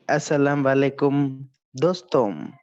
Assalamualaikum dostum.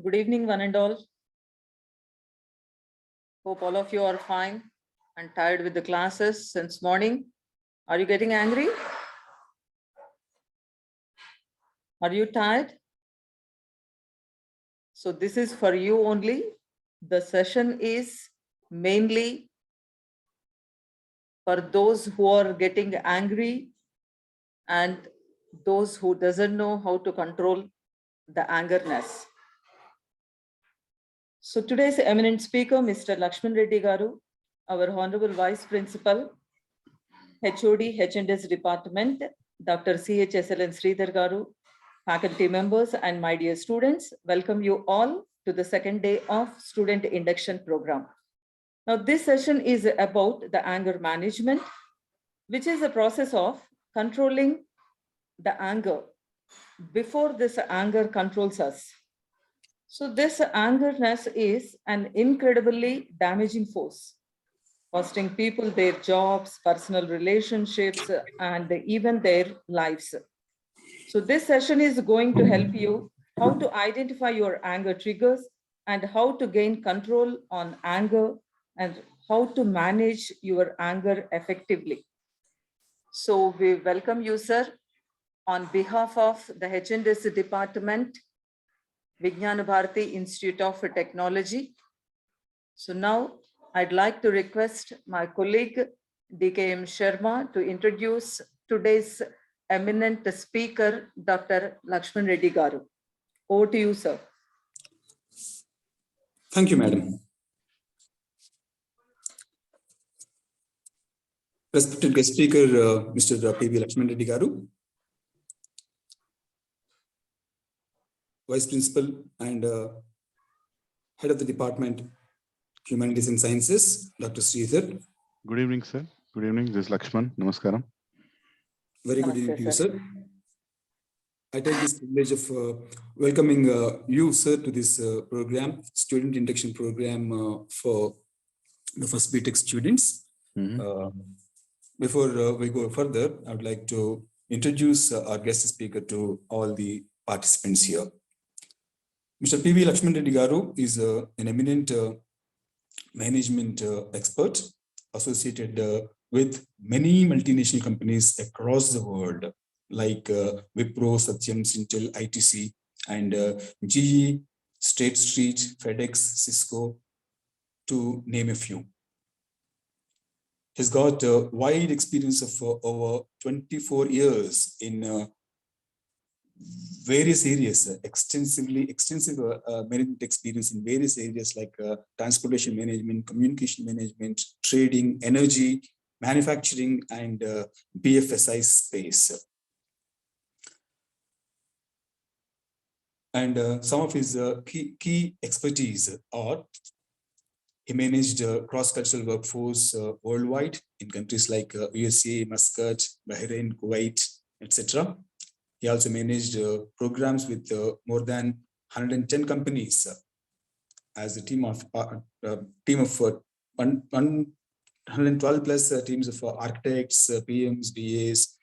Good evening, one and all. Hope all of you are fine and tired with the classes since morning. Are you getting angry? Are you tired? So this is for you only. The session is mainly for those who are getting angry and those who doesn't know how to control the angerness. So today's eminent speaker, Mr. Lakshman Reddy Garu, our Honorable Vice Principal, HOD, H&S Department, Dr. CHSLN Sridhar Garu, faculty members, and my dear students, welcome you all to the second day of student induction program. Now, this session is about the anger management, which is a process of controlling the anger before this anger controls us. So this angerness is an incredibly damaging force, costing people their jobs, personal relationships, and even their lives. So this session is going to help you how to identify your anger triggers and how to gain control on anger and how to manage your anger effectively. So we welcome you, sir, on behalf of the H&S Department, Vijnana Bharati Institute of Technology. So now I'd like to request my colleague DKM Sharma to introduce today's eminent speaker, Dr. Lakshman Reddy Garu. Over to you, sir. Thank you, madam. Respected guest speaker, Mr. P.V. Lakshman Reddy Garu, Vice Principal and Head of the Department, Humanities and Sciences, Dr. Sridhar. Good evening, sir. Good evening. This is Lakshman. Namaskaram. Very good Namaste, evening to you, sir. sir. I take this privilege of welcoming you, sir, to this program, student induction program for the first BTech students. Before we go further, I would like to introduce our guest speaker to all the participants here. Mr. P.V. Lakshman Reddy Garu is an eminent management expert associated with many multinational companies across the world, like Wipro, Satyam, Intel, ITC, and GE, State Street, FedEx, Cisco, to name a few. He's got a wide experience of over 24 years in various areas, extensive management experience in various areas like transportation management, communication management, trading, energy, manufacturing, and BFSI space. And some of his key expertise are: he managed cross-cultural workforce worldwide in countries like USA, Muscat, Bahrain, Kuwait, etc. He also managed programs with more than 110 companies as a team of 112 plus teams of architects, PMs, DAs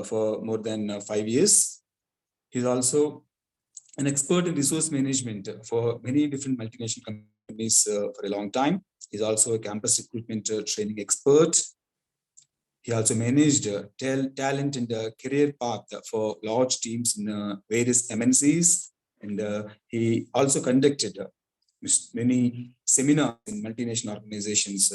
for more than 5 years. He's also an expert in resource management for many different multinational companies for a long time. He's also a campus recruitment training expert. He also managed talent and career path for large teams in various MNCs. And he also conducted many seminars in multinational organizations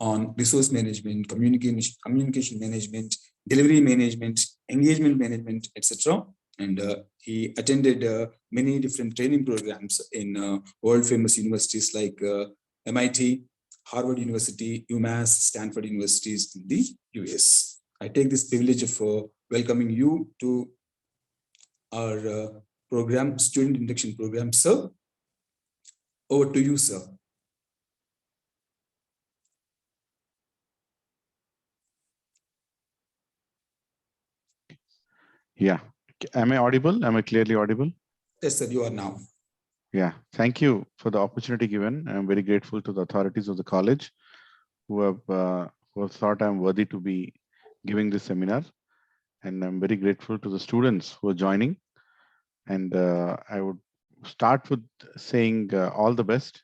on resource management, communication management, delivery management, engagement management, etc. And he attended many different training programs in world famous universities like MIT, Harvard University, UMass, Stanford Universities in the US. I take this privilege of welcoming you to our program, student induction program, sir. Over to you, sir. Yeah. Am I audible? Am I clearly audible? Yes, sir, you are now. Yeah. Thank you for the opportunity given. I'm very grateful to the authorities of the college who have thought I'm worthy to be giving this seminar. And I'm very grateful to the students who are joining. And I would start with saying all the best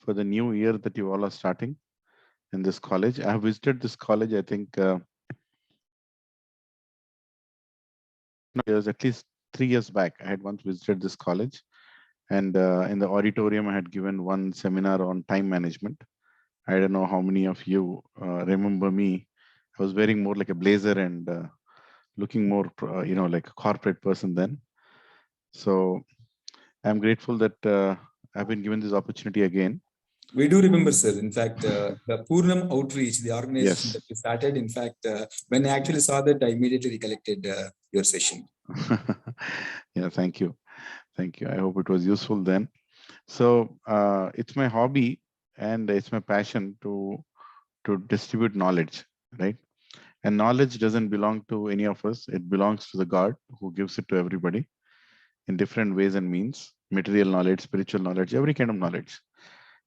for the new year that you all are starting in this college. I have visited this college, I think, years, at least 3 years back. I had once visited this college, and in the auditorium, I had given one seminar on time management. I don't know how many of you remember me. I was wearing more like a blazer and looking more, like a corporate person then. So I'm grateful that I've been given this opportunity again. We do remember, sir. In fact, the Purnam Outreach, the organization Yes. that we started, in fact, when I actually saw that, I immediately recollected your session. Yeah, thank you. Thank you. I hope it was useful then. So it's my hobby and it's my passion to distribute knowledge, right? And knowledge doesn't belong to any of us. It belongs to the God who gives it to everybody in different ways and means: material knowledge, spiritual knowledge, every kind of knowledge.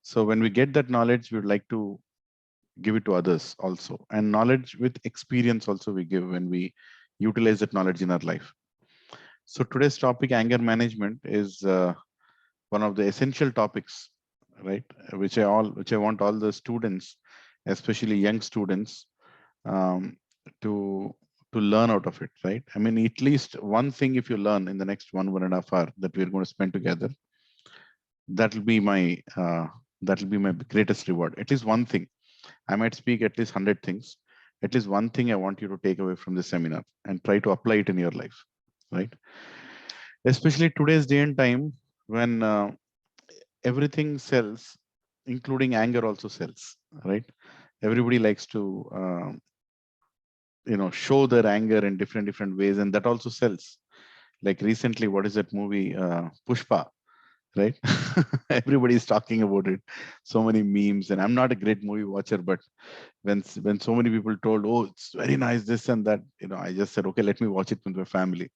So when we get that knowledge, we would like to give it to others also. And knowledge with experience also we give when we utilize that knowledge in our life. So today's topic, anger management, is one of the essential topics, right? Which I want all the students, especially young students, to learn out of it, right? I mean, at least one thing if you learn in the next 1.5 hours that we're going to spend together, that'll be my greatest reward. At least one thing. I might speak at least 100 things. At least one thing I want you to take away from this seminar and try to apply it in your life, right? Especially today's day and time when everything sells, including anger also sells, right? Everybody likes to show their anger in different ways, and that also sells. Like recently, what is that movie, Pushpa? right? Everybody is talking about it. So many memes, and I'm not a great movie watcher, but when so many people told, oh, it's very nice, this and that, I just said, okay, let me watch it with my family.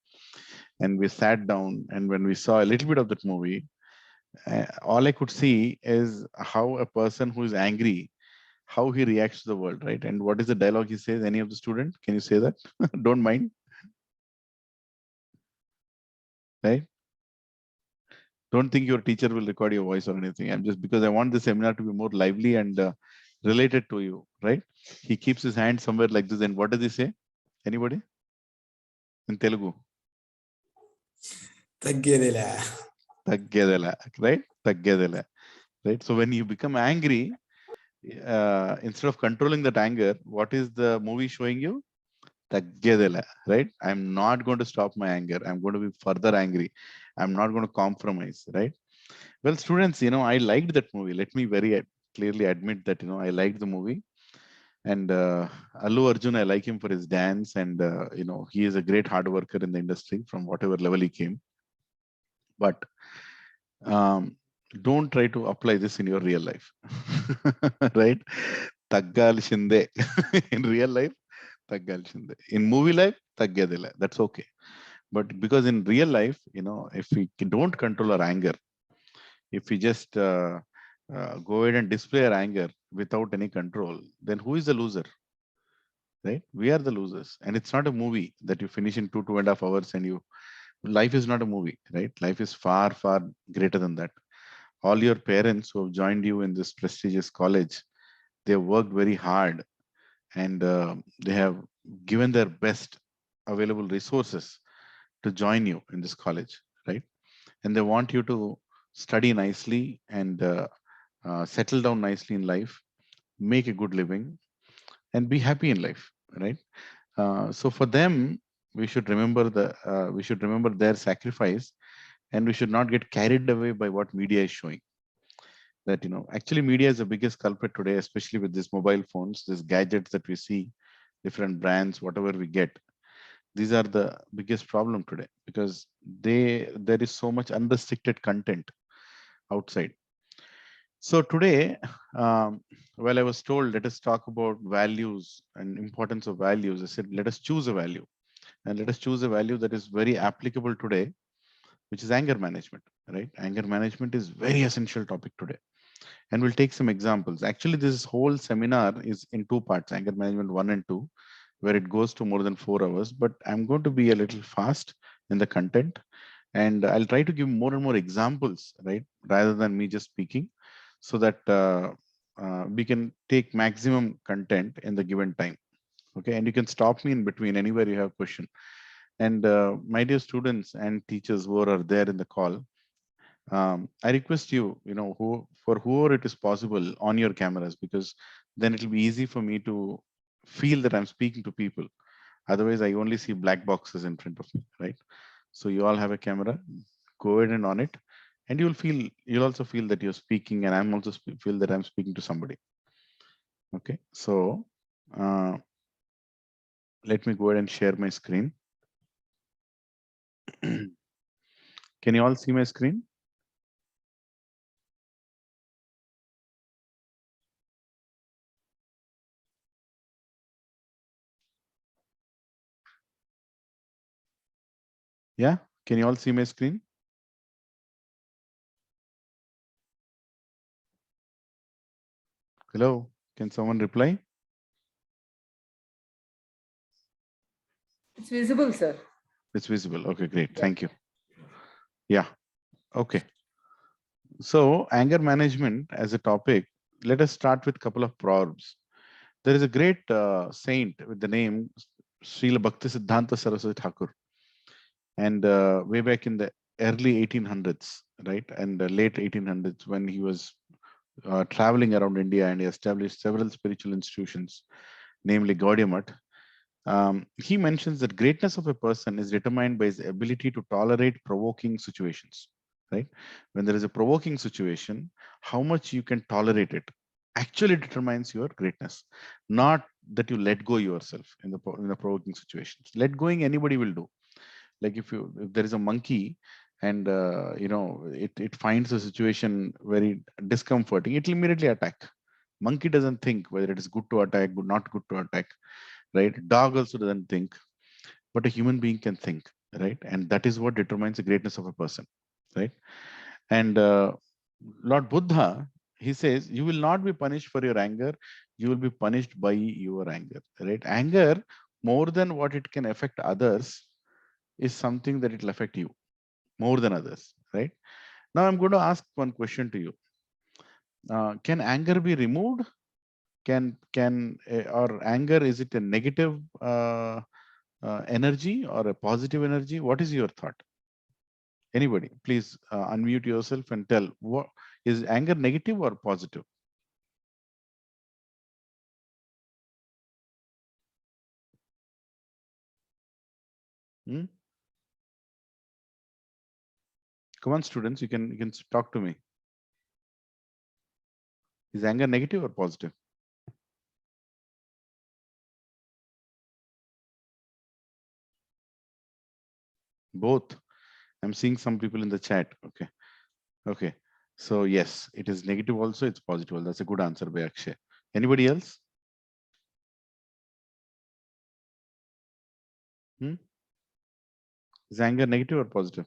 And we sat down, and when we saw a little bit of that movie, all I could see is how a person who is angry, how he reacts to the world, right? And what is the dialogue he says? Any of the student, can you say that? Don't mind, right? Don't think your teacher will record your voice or anything. I'm just, because I want the seminar to be more lively and related to you, right? He keeps his hand somewhere like this, and what does he say? Anybody? In Telugu? Taggedela. Taggedela, right? Taggedela, right? So when you become angry, instead of controlling that anger, what is the movie showing you? Taggedela, right? I'm not going to stop my anger. I'm going to be further angry. I'm not going to compromise, right? Well, students, I liked that movie. Let me very clearly admit that, I liked the movie. And Allu Arjun, I like him for his dance, and he is a great hard worker in the industry from whatever level he came. But don't try to apply this in your real life, right? Taggal shinde. In real life, taggal shinde. In movie life, taggedela. That's okay. But because in real life, if we don't control our anger, if we just go ahead and display our anger without any control, then who is the loser? Right? We are the losers. And it's not a movie that you finish in 2.5 hours and life is not a movie, right? Life is far, far greater than that. All your parents who have joined you in this prestigious college, they have worked very hard, and they have given their best available resources to join you in this college, right? And they want you to study nicely and settle down nicely in life, make a good living, and be happy in life, right? So for them, we should remember their sacrifice, and we should not get carried away by what media is showing. That actually media is the biggest culprit today, especially with these mobile phones, these gadgets that we see, different brands, whatever we get. These are the biggest problem today, because there is so much unrestricted content outside. So today, while I was told, let us talk about values and importance of values, I said, let us choose a value, and let us choose a value that is very applicable today, which is anger management, right? Anger management is very essential topic today. And we'll take some examples. Actually, this whole seminar is in 2 parts, anger management 1 and 2, where it goes to more than 4 hours, but I'm going to be a little fast in the content, and I'll try to give more and more examples, right? Rather than me just speaking, so that we can take maximum content in the given time. Okay, and you can stop me in between anywhere you have question. And my dear students and teachers who are there in the call, I request you, for whoever it is possible, on your cameras, because then it will be easy for me to feel that I'm speaking to people. Otherwise, I only see black boxes in front of me, right? So you all have a camera, go ahead and on it, and you'll also feel that you're speaking, and I'm also feel that I'm speaking to somebody. Okay, so let me go ahead and share my screen. Can you all see my screen? Yeah, can you all see my screen? Hello, can someone reply? It's visible, sir. It's visible. Okay, great. Yeah. Thank you. Yeah. Okay. So anger management as a topic, let us start with a couple of proverbs. There is a great saint with the name Srila Bhakti Siddhanta Saraswati Thakur. And way back in the early 1800s, right? And the late 1800s, when he was traveling around India, and he established several spiritual institutions, namely Gaudiya Math. He mentions that greatness of a person is determined by his ability to tolerate provoking situations, right? When there is a provoking situation, how much you can tolerate it actually determines your greatness, not that you let go yourself in the provoking situations. Let going anybody will do. Like if there is a monkey and it finds the situation very discomforting, it will immediately attack. Monkey doesn't think whether it is good to attack, good, not good to attack, right? Dog also doesn't think, but a human being can think, right? And that is what determines the greatness of a person, right? And Lord Buddha, he says, you will not be punished for your anger, you will be punished by your anger, right? Anger, more than what it can affect others, is something that it will affect you more than others, right? Now I'm going to ask one question to you. Can anger be removed? Or anger, is it a negative energy or a positive energy? What is your thought? Anybody, please unmute yourself and tell, what is anger, negative or positive? Hmm? Come on, students, you can talk to me. Is anger negative or positive? Both. I'm seeing some people in the chat. Okay. Okay. So yes, it is negative also, it's positive. That's a good answer by Akshay. Anybody else? Is anger negative or positive?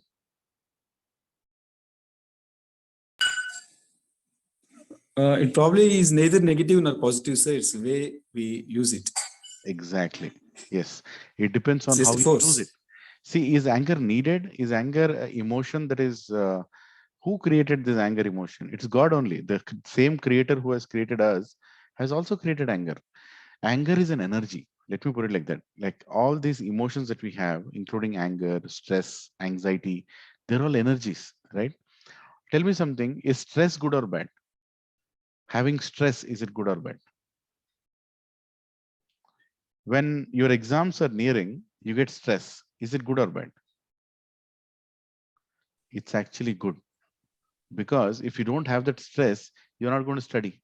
It probably is neither negative nor positive, sir. It's the way we use it. Exactly. Yes. It depends on It's how just a you force. use it. See, is anger needed? Is anger a emotion that is, who created this anger emotion? It's God only. The same creator who has created us has also created anger. Anger is an energy. Let me put it like that. Like all these emotions that we have, including anger, stress, anxiety, they're all energies, right? Tell me something, is stress good or bad? Having stress, is it good or bad? When your exams are nearing, you get stress. Is it good or bad? It's actually good, because if you don't have that stress, you're not going to study,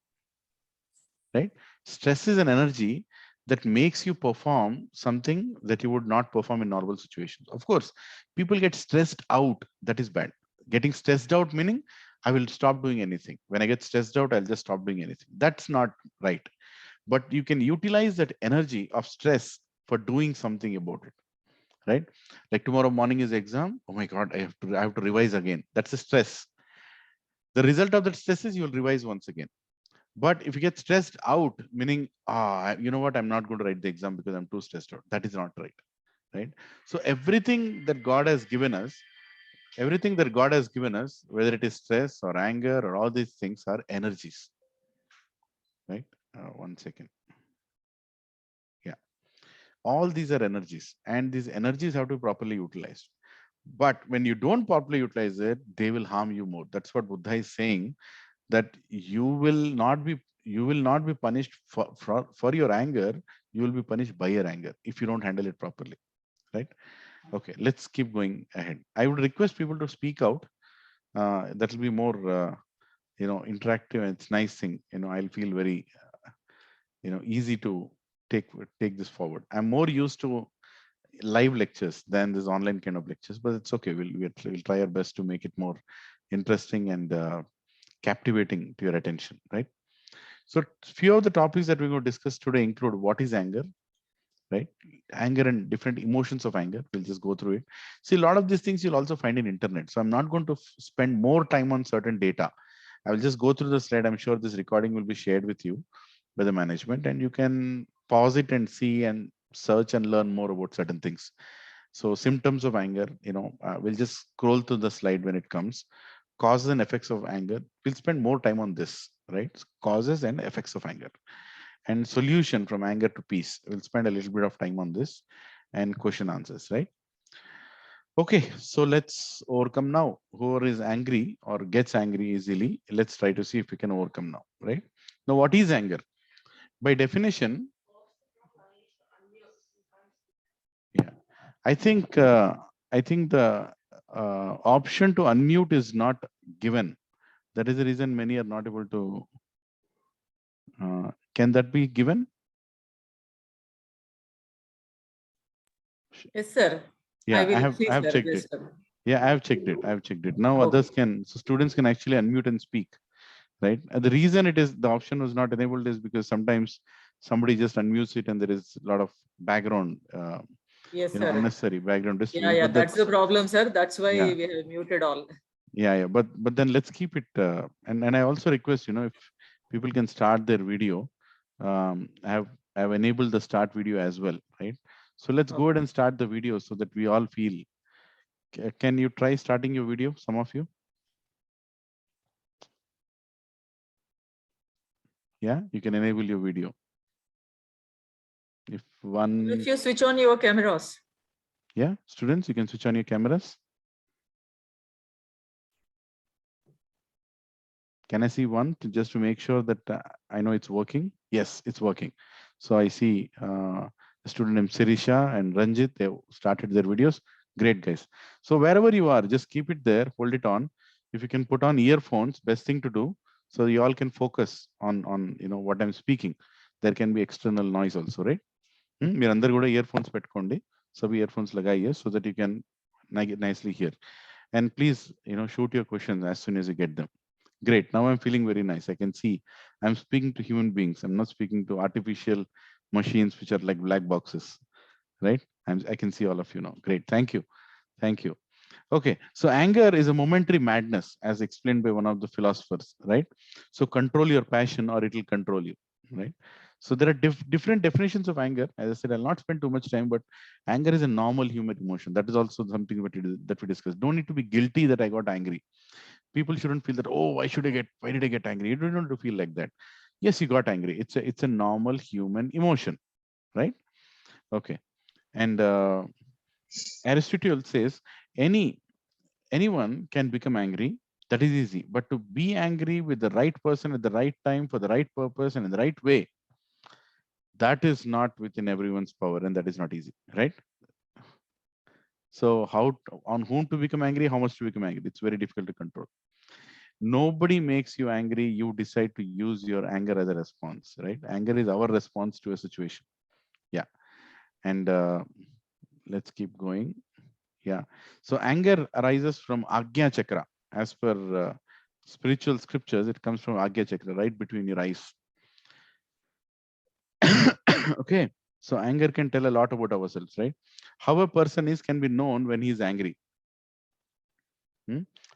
right? Stress is an energy that makes you perform something that you would not perform in normal situations. Of course, people get stressed out. That is bad. Getting stressed out meaning I will stop doing anything. When I get stressed out, I'll just stop doing anything. That's not right. But you can utilize that energy of stress for doing something about it, right? Like tomorrow morning is exam. Oh my God, I have to revise again. That's a stress. The result of that stress is you'll revise once again. But if you get stressed out, meaning, you know what, I'm not going to write the exam because I'm too stressed out. That is not right, right? So everything that God has given us, whether it is stress or anger or all these things, are energies, right? One second. Yeah, all these are energies, and these energies have to be properly utilized. But when you don't properly utilize it, they will harm you more. That's what Buddha is saying, that you will not be punished for your anger. You will be punished by your anger if you don't handle it properly, right? Okay, let's keep going ahead. I would request people to speak out. That will be more interactive, and it's nice thing. I'll feel very easy to take this forward. I'm more used to live lectures than this online kind of lectures, but it's okay. We'll try our best to make it more interesting and captivating to your attention, right? So few of the topics that we're going to discuss today include what is anger, right? Anger and different emotions of anger. We'll just go through it. See, a lot of these things you'll also find in internet. So I'm not going to spend more time on certain data. I will just go through the slide. I'm sure this recording will be shared with you by the management, and you can pause it and see and search and learn more about certain things. So symptoms of anger, we'll just scroll through the slide when it comes. Causes and effects of anger. We'll spend more time on this, right? Causes and effects of anger. And solution from anger to peace. We'll spend a little bit of time on this, and question answers, right? Okay, so let's overcome now. Whoever is angry or gets angry easily, let's try to see if we can overcome now, right? Now, what is anger? By definition, yeah, I think the option to unmute is not given. That is the reason many are not able to. Can that be given? Yes, sir. Yeah, I will see, I have sir. checked it. Just Yeah, I've checked it. I've checked it. Now Okay. others can, so students can actually unmute and speak, right? And the reason it is the option was not enabled is because sometimes somebody just unmutes it and there is a lot of background, Yes, you know, sir. unnecessary background Yeah, disturbance. yeah, But that's the that's, problem, sir. That's why yeah, we have muted all. yeah. But then let's keep it. And I also request, you know, if people can start their video, I have enabled the start video as well, right? So let's go ahead and start the video so that we all feel. Can you try starting your video, some of you? Yeah, you can enable your video. If one, If you switch on your cameras. yeah, students, you can switch on your cameras. Can I see one just to make sure that I know it's working? Yes, it's working. So I see the student named Sirisha and Ranjit, they started their videos. Great, guys. So wherever you are, just keep it there, hold it on. If you can put on earphones, best thing to do, so you all can focus on you know what I'm speaking. There can be external noise also, right? మీరు అందరు కూడా earphones పెట్టుకోండి సబ్ earphones లగాइए so that you can nicely hear, and please, you know, shoot your questions as soon as you get them. Great, now I'm feeling very nice. I can see I'm speaking to human beings. I'm not speaking to artificial machines which are like black boxes, right? I can see all of you now. Great, thank you, thank you. Okay, so anger is a momentary madness as explained by one of the philosophers, right? So control your passion or it will control you, right? So there are different definitions of anger. As I said, I'll not spend too much time, but anger is a normal human emotion. That is also something that we discussed. Don't need to be guilty that I got angry. People shouldn't feel that, oh, why did I get angry? You don't need to feel like that. Yes, you got angry. It's a normal human emotion, right? Okay. And Aristotle says anyone can become angry. That is easy. But to be angry with the right person at the right time for the right purpose and in the right way, that is not within everyone's power, and that is not easy, right? So on whom to become angry, how much to become angry, it's very difficult to control. Nobody makes you angry. You decide to use your anger as a response, right? Anger is our response to a situation. Yeah. And let's keep going. Yeah. So anger arises from Agnya Chakra. As per spiritual scriptures, it comes from Agnya Chakra, right between your eyes. Okay. So anger can tell a lot about ourselves, right? How a person is can be known when he's angry.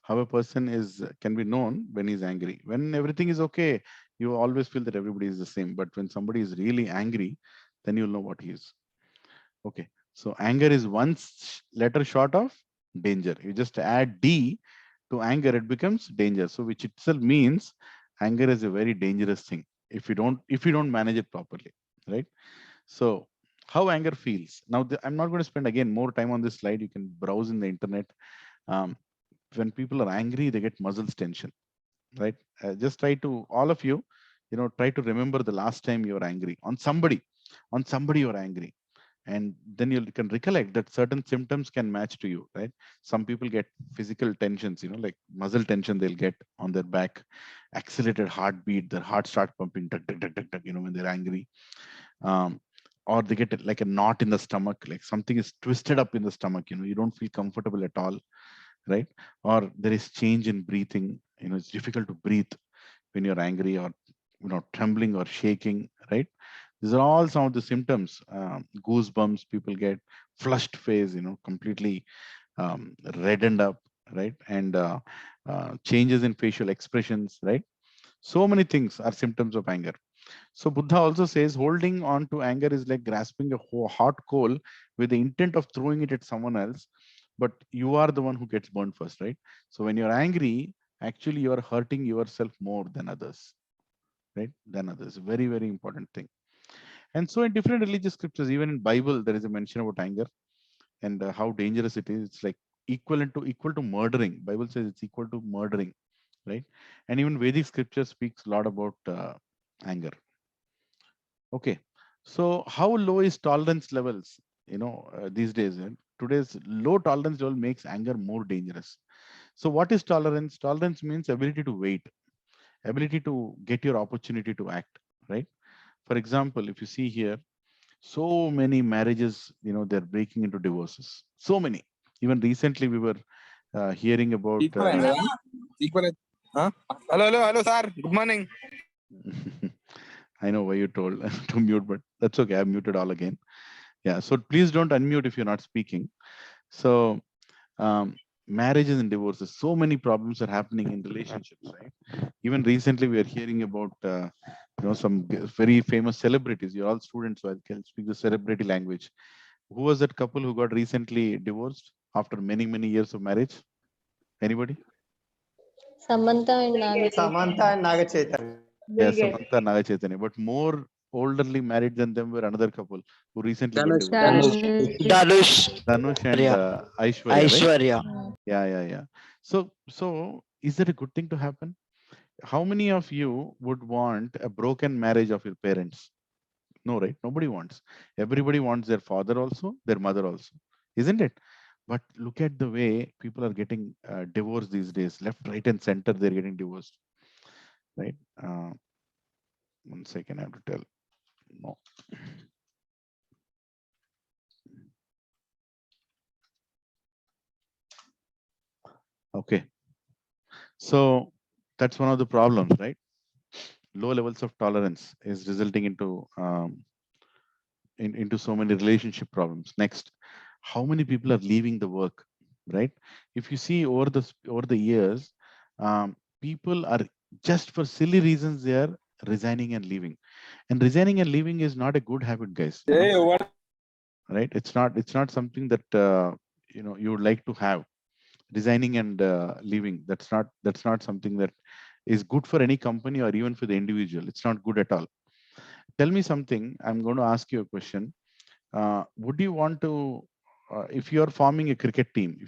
How a person is can be known when he's angry. When everything is okay, you always feel that everybody is the same. But when somebody is really angry, then you'll know what he is. Okay. So anger is one letter short of danger. You just add D to anger, it becomes danger. So which itself means anger is a very dangerous thing if you don't manage it properly, right? So how anger feels. Now I'm not going to spend again more time on this slide. You can browse in the internet. When people are angry, they get muscles tension, right? Just try to, all of you, try to remember the last time you were angry on somebody you're angry, and then you can recollect that certain symptoms can match to you, right? Some people get physical tensions, like muscle tension they'll get on their back, accelerated heartbeat, their heart start pumping, tuck, tuck, tuck, tuck, tuck, when they're angry. Or they get like a knot in the stomach, like something is twisted up in the stomach, you don't feel comfortable at all, right? Or there is change in breathing, it's difficult to breathe when you're angry, or trembling or shaking, right? These are all some of the symptoms. Goosebumps, people get flushed face, completely reddened up, right? And changes in facial expressions, right? So many things are symptoms of anger. So Buddha also says holding on to anger is like grasping a hot coal with the intent of throwing it at someone else, but you are the one who gets burned first, right? So when you're angry, actually you are hurting yourself more than others, right? Than others. Very, very important thing. And so in different religious scriptures, even in Bible, there is a mention about anger and how dangerous it is. It's like equal to murdering. Bible says it's equal to murdering, right? And even Vedic scripture speaks a lot about anger. Okay, so how low is tolerance levels? These days, today's low tolerance level makes anger more dangerous. So what is tolerance? Tolerance means ability to wait, ability to get your opportunity to act, right? For example, if you see here, so many marriages, they're breaking into divorces. So many. Even recently, we were hearing about. Hello, sir. Good morning. I know why you told to mute, but that's okay. I've muted all again. Yeah. So please don't unmute if you're not speaking. So marriages and divorces, so many problems are happening in relationships, right? Even recently, we are hearing about some very famous celebrities. You're all students, so I can speak the celebrity language. Who was that couple who got recently divorced after many years of marriage? Anybody? Samantha and Naga. Samantha and Naga Chaitanya. Yeah, Samantha, Naga Chaitanya. But more olderly married than them were another couple who recently got divorced. Dhanush and Aishwarya, right? Aishwarya. Yeah. So is that a good thing to happen? How many of you would want a broken marriage of your parents? No, right? Nobody wants. Everybody wants their father also, their mother also, isn't it? But look at the way people are getting divorced these days. Left, right, and center, they're getting divorced, right? 1 second, I have to tell. No. Okay. So that's one of the problems, right? Low levels of tolerance is resulting into into so many relationship problems. Next, how many people are leaving the work, right? If you see over the years, people are just for silly reasons they are resigning and leaving, and resigning and leaving is not a good habit, guys. Right? It's not something that you would like to have. Resigning and leaving, that's not something that is good for any company or even for the individual. It's not good at all. Tell me something. I'm going to ask you a question. Would you want to, if you're forming a cricket team,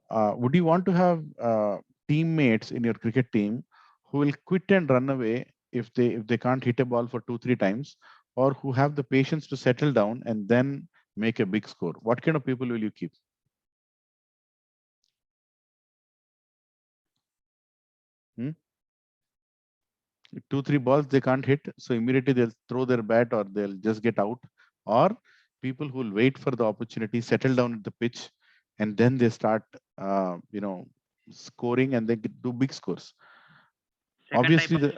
would you want to have teammates in your cricket team who will quit and run away if they can't hit a ball for 2-3 times, or who have the patience to settle down and then make a big score? What kind of people will you keep? Hmm? 2-3 balls they can't hit, so immediately they'll throw their bat or they'll just get out, or people who will wait for the opportunity, settle down at the pitch, and then they start scoring and they do big scores. Obviously the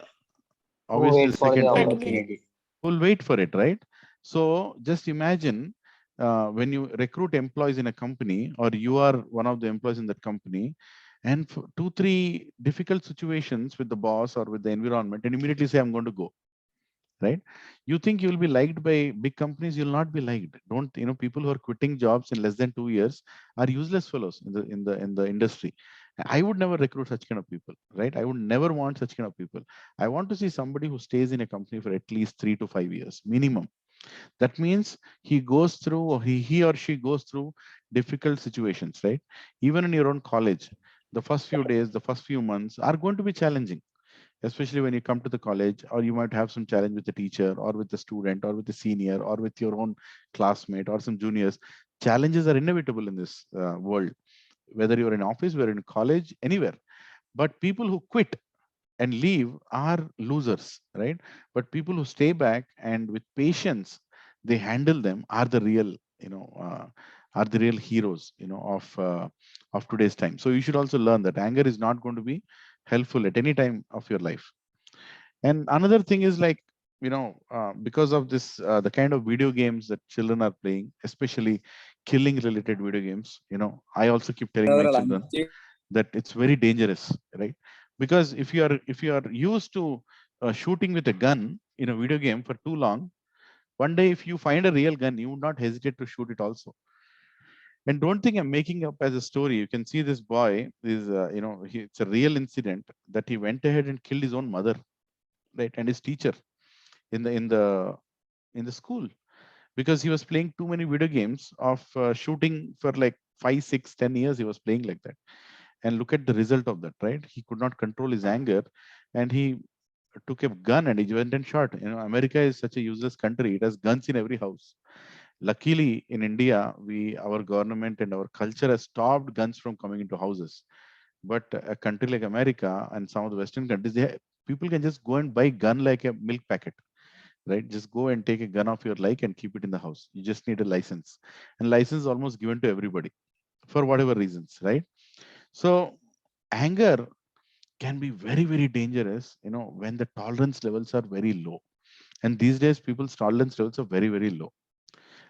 second type will wait for it, right? So just imagine when you recruit employees in a company, or you are one of the employees in that company, and for 2-3 difficult situations with the boss or with the environment, and immediately say, I'm going to go, right? You think you will be liked by big companies? You'll not be liked. People who are quitting jobs in less than 2 years are useless fellows in the industry. I would never recruit such kind of people, right? I would never want such kind of people. I want to see somebody who stays in a company for at least 3 to 5 years minimum. That means he goes through, or he or she goes through difficult situations, right? Even in your own college, the first few days, the first few months are going to be challenging, especially when you come to the college, or you might have some challenge with the teacher or with the student or with the senior or with your own classmate or some juniors. Challenges are inevitable in this world, whether you're in office, whether in college, anywhere. But people who quit and leave are losers, right? But people who stay back and with patience they handle them are the real heroes of today's time. So you should also learn that anger is not going to be helpful at any time of your life. And another thing is, like, because of this the kind of video games that children are playing, especially killing related video games, I also keep telling my children that it's very dangerous, right? Because if you are used to shooting with a gun in a video game for too long, one day if you find a real gun, you would not hesitate to shoot it also. And don't think I'm making up as a story. You can see this boy is it's a real incident that he went ahead and killed his own mother, right, and his teacher in the school, because he was playing too many video games of shooting for like 5, 6, 10 years. He was playing like that. And look at the result of that, right? He could not control his anger, and he took a gun and he went and shot. America is such a useless country. It has guns in every house. Luckily, in India, our government and our culture has stopped guns from coming into houses. But a country like America and some of the Western countries, people can just go and buy gun like a milk packet, right? Just go and take a gun of your like and keep it in the house. You just need a license, and license is almost given to everybody. for whatever reasons, right? So anger can be very, very dangerous, when the tolerance levels are very low. And these days, people's tolerance levels are very, very low.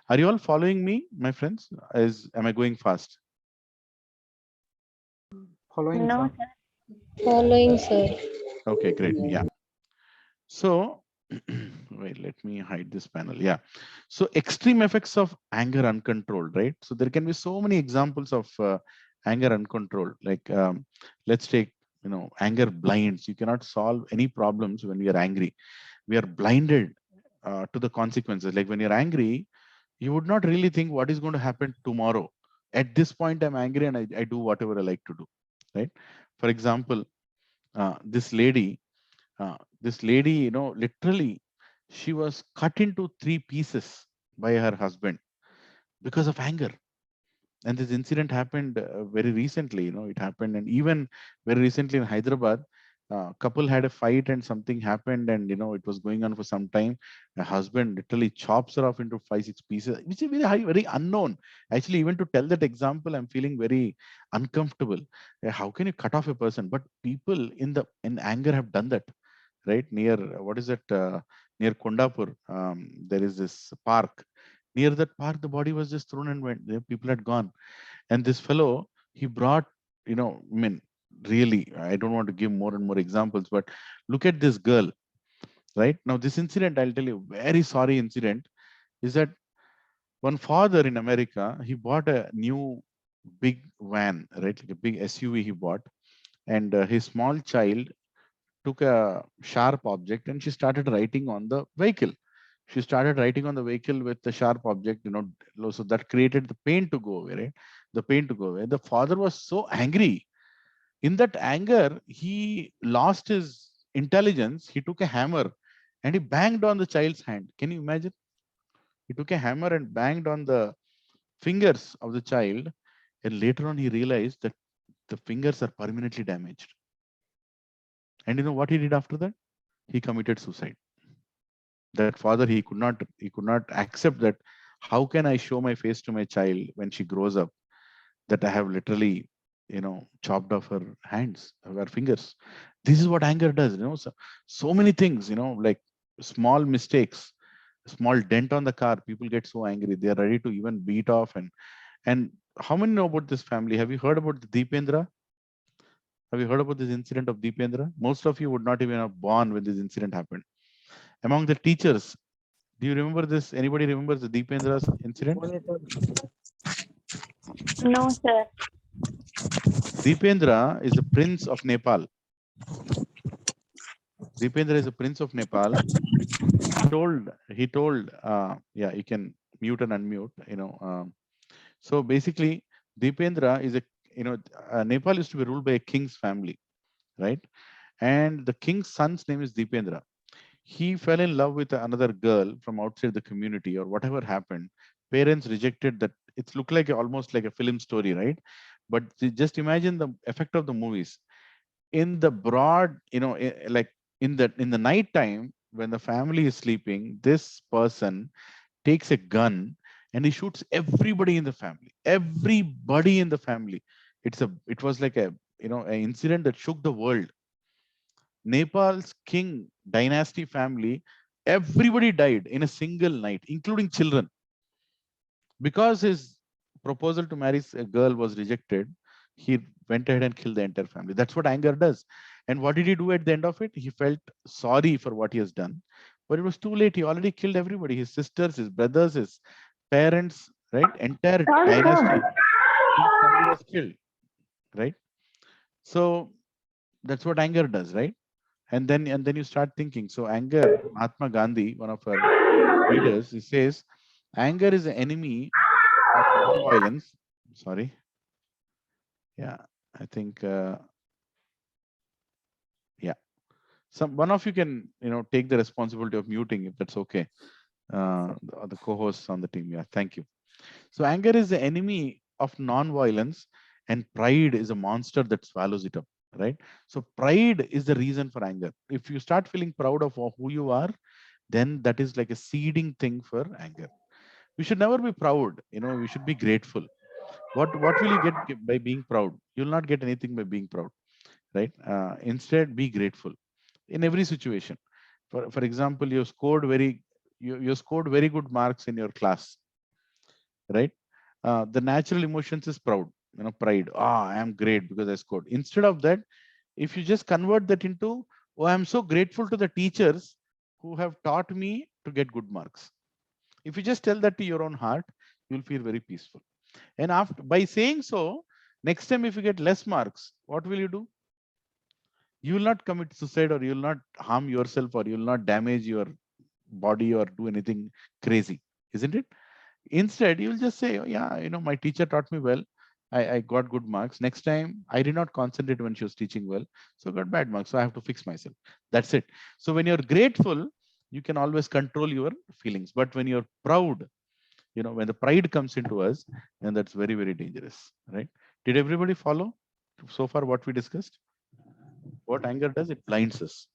Are you all following me, my friends? Am I going fast? Following, No, sir. following, sir. Okay, great. Yeah. So, wait, let me hide this panel. Yeah. So, extreme effects of anger uncontrolled, right? So, there can be so many examples of anger uncontrolled. Like, let's take, anger blinds. You cannot solve any problems when we are angry. We are blinded to the consequences. Like, when you're angry, you would not really think what is going to happen tomorrow. At this point, I'm angry and I do whatever I like to do, right? For example, this lady, literally, she was cut into 3 pieces by her husband because of anger. And this incident happened very recently. It happened, and even very recently in Hyderabad, couple had a fight and something happened, and it was going on for some time. The husband literally chops her off into 5, 6 pieces, which is very high, very unknown. Actually, even to tell that example, I'm feeling very uncomfortable. How can you cut off a person? But people in anger have done that, right? Near, what is it? Near Kondapur, there is this park. Near that park, the body was just thrown and went. The people had gone, and this fellow, he brought, I mean, really, I don't want to give more and more examples, but look at this girl, right? Now, this incident, I'll tell you, very sorry incident, is that one father in America, he bought a new big van, right? Like a big SUV he bought, and his small child took a sharp object and she started writing on the vehicle. She started writing on the vehicle with the sharp object, so that created the pain to go away, right? The pain to go away. The father was so angry. In that anger, he lost his intelligence. He took a hammer and he banged on the child's hand. Can you imagine? He took a hammer and banged on the fingers of the child. And later on, he realized that the fingers are permanently damaged. And you know what he did after that? He committed suicide. That father, he could not accept that. How can I show my face to my child when she grows up that I have literally, chopped off her hands, her fingers? This is what anger does. So many things, like small mistakes, small dent on the car, people get so angry they are ready to even beat off. And how many know about this family? Have you heard about the Deependra? Have you heard about this incident of Deependra? Most of you would not even have born when this incident happened. Among the teachers, do you remember this? Anybody remembers the Deependra's incident? No, sir. Deependra is the prince of Nepal. Deependra is a prince of Nepal. He told, yeah, you can mute and unmute, so basically, Deependra is Nepal used to be ruled by a king's family, right? And the king's son's name is Deependra. He fell in love with another girl from outside the community, or whatever happened. Parents rejected that. It looked like almost like a film story, right? But just imagine the effect of the movies in the broad, like in the night time when the family is sleeping. This person takes a gun and he shoots everybody in the family. Everybody in the family. It was like an incident that shook the world. Nepal's king dynasty family, everybody died in a single night, including children. Because his proposal to marry a girl was rejected, he went ahead and killed the entire family. That's what anger does. And what did he do at the end of it? He felt sorry for what he has done, but it was too late. He already killed everybody, his sisters, his brothers, his parents, right? Entire dynasty. His family was killed, right? So that's what anger does, right? And then you start thinking. So anger, Mahatma Gandhi, one of our leaders, he says, anger is the enemy of non-violence. Sorry. Yeah, I think, yeah. One of you can, take the responsibility of muting if that's okay. The co-hosts on the team. Yeah, thank you. So anger is the enemy of non-violence, and pride is a monster that swallows it up, right? So pride is the reason for anger. If you start feeling proud of who you are, then that is like a seeding thing for anger. We should never be proud. We should be grateful. What will you get by being proud? You'll not get anything by being proud, right? Instead, be grateful in every situation. For example, you scored very good marks in your class, right? The natural emotions is proud, pride. Ah, I am great because I scored. Instead of that, if you just convert that into, oh, I'm so grateful to the teachers who have taught me to get good marks. If you just tell that to your own heart, you'll feel very peaceful. And after by saying so, next time if you get less marks, what will you do? You will not commit suicide, or you will not harm yourself, or you will not damage your body or do anything crazy, isn't it? Instead, you will just say, oh, yeah, my teacher taught me well. I got good marks. Next time, I did not concentrate when she was teaching well, so I got bad marks. So I have to fix myself. That's it. So when you're grateful, you can always control your feelings. But when you're proud, when the pride comes into us, then that's very, very dangerous, right? Did everybody follow so far what we discussed? What anger does, it blinds us.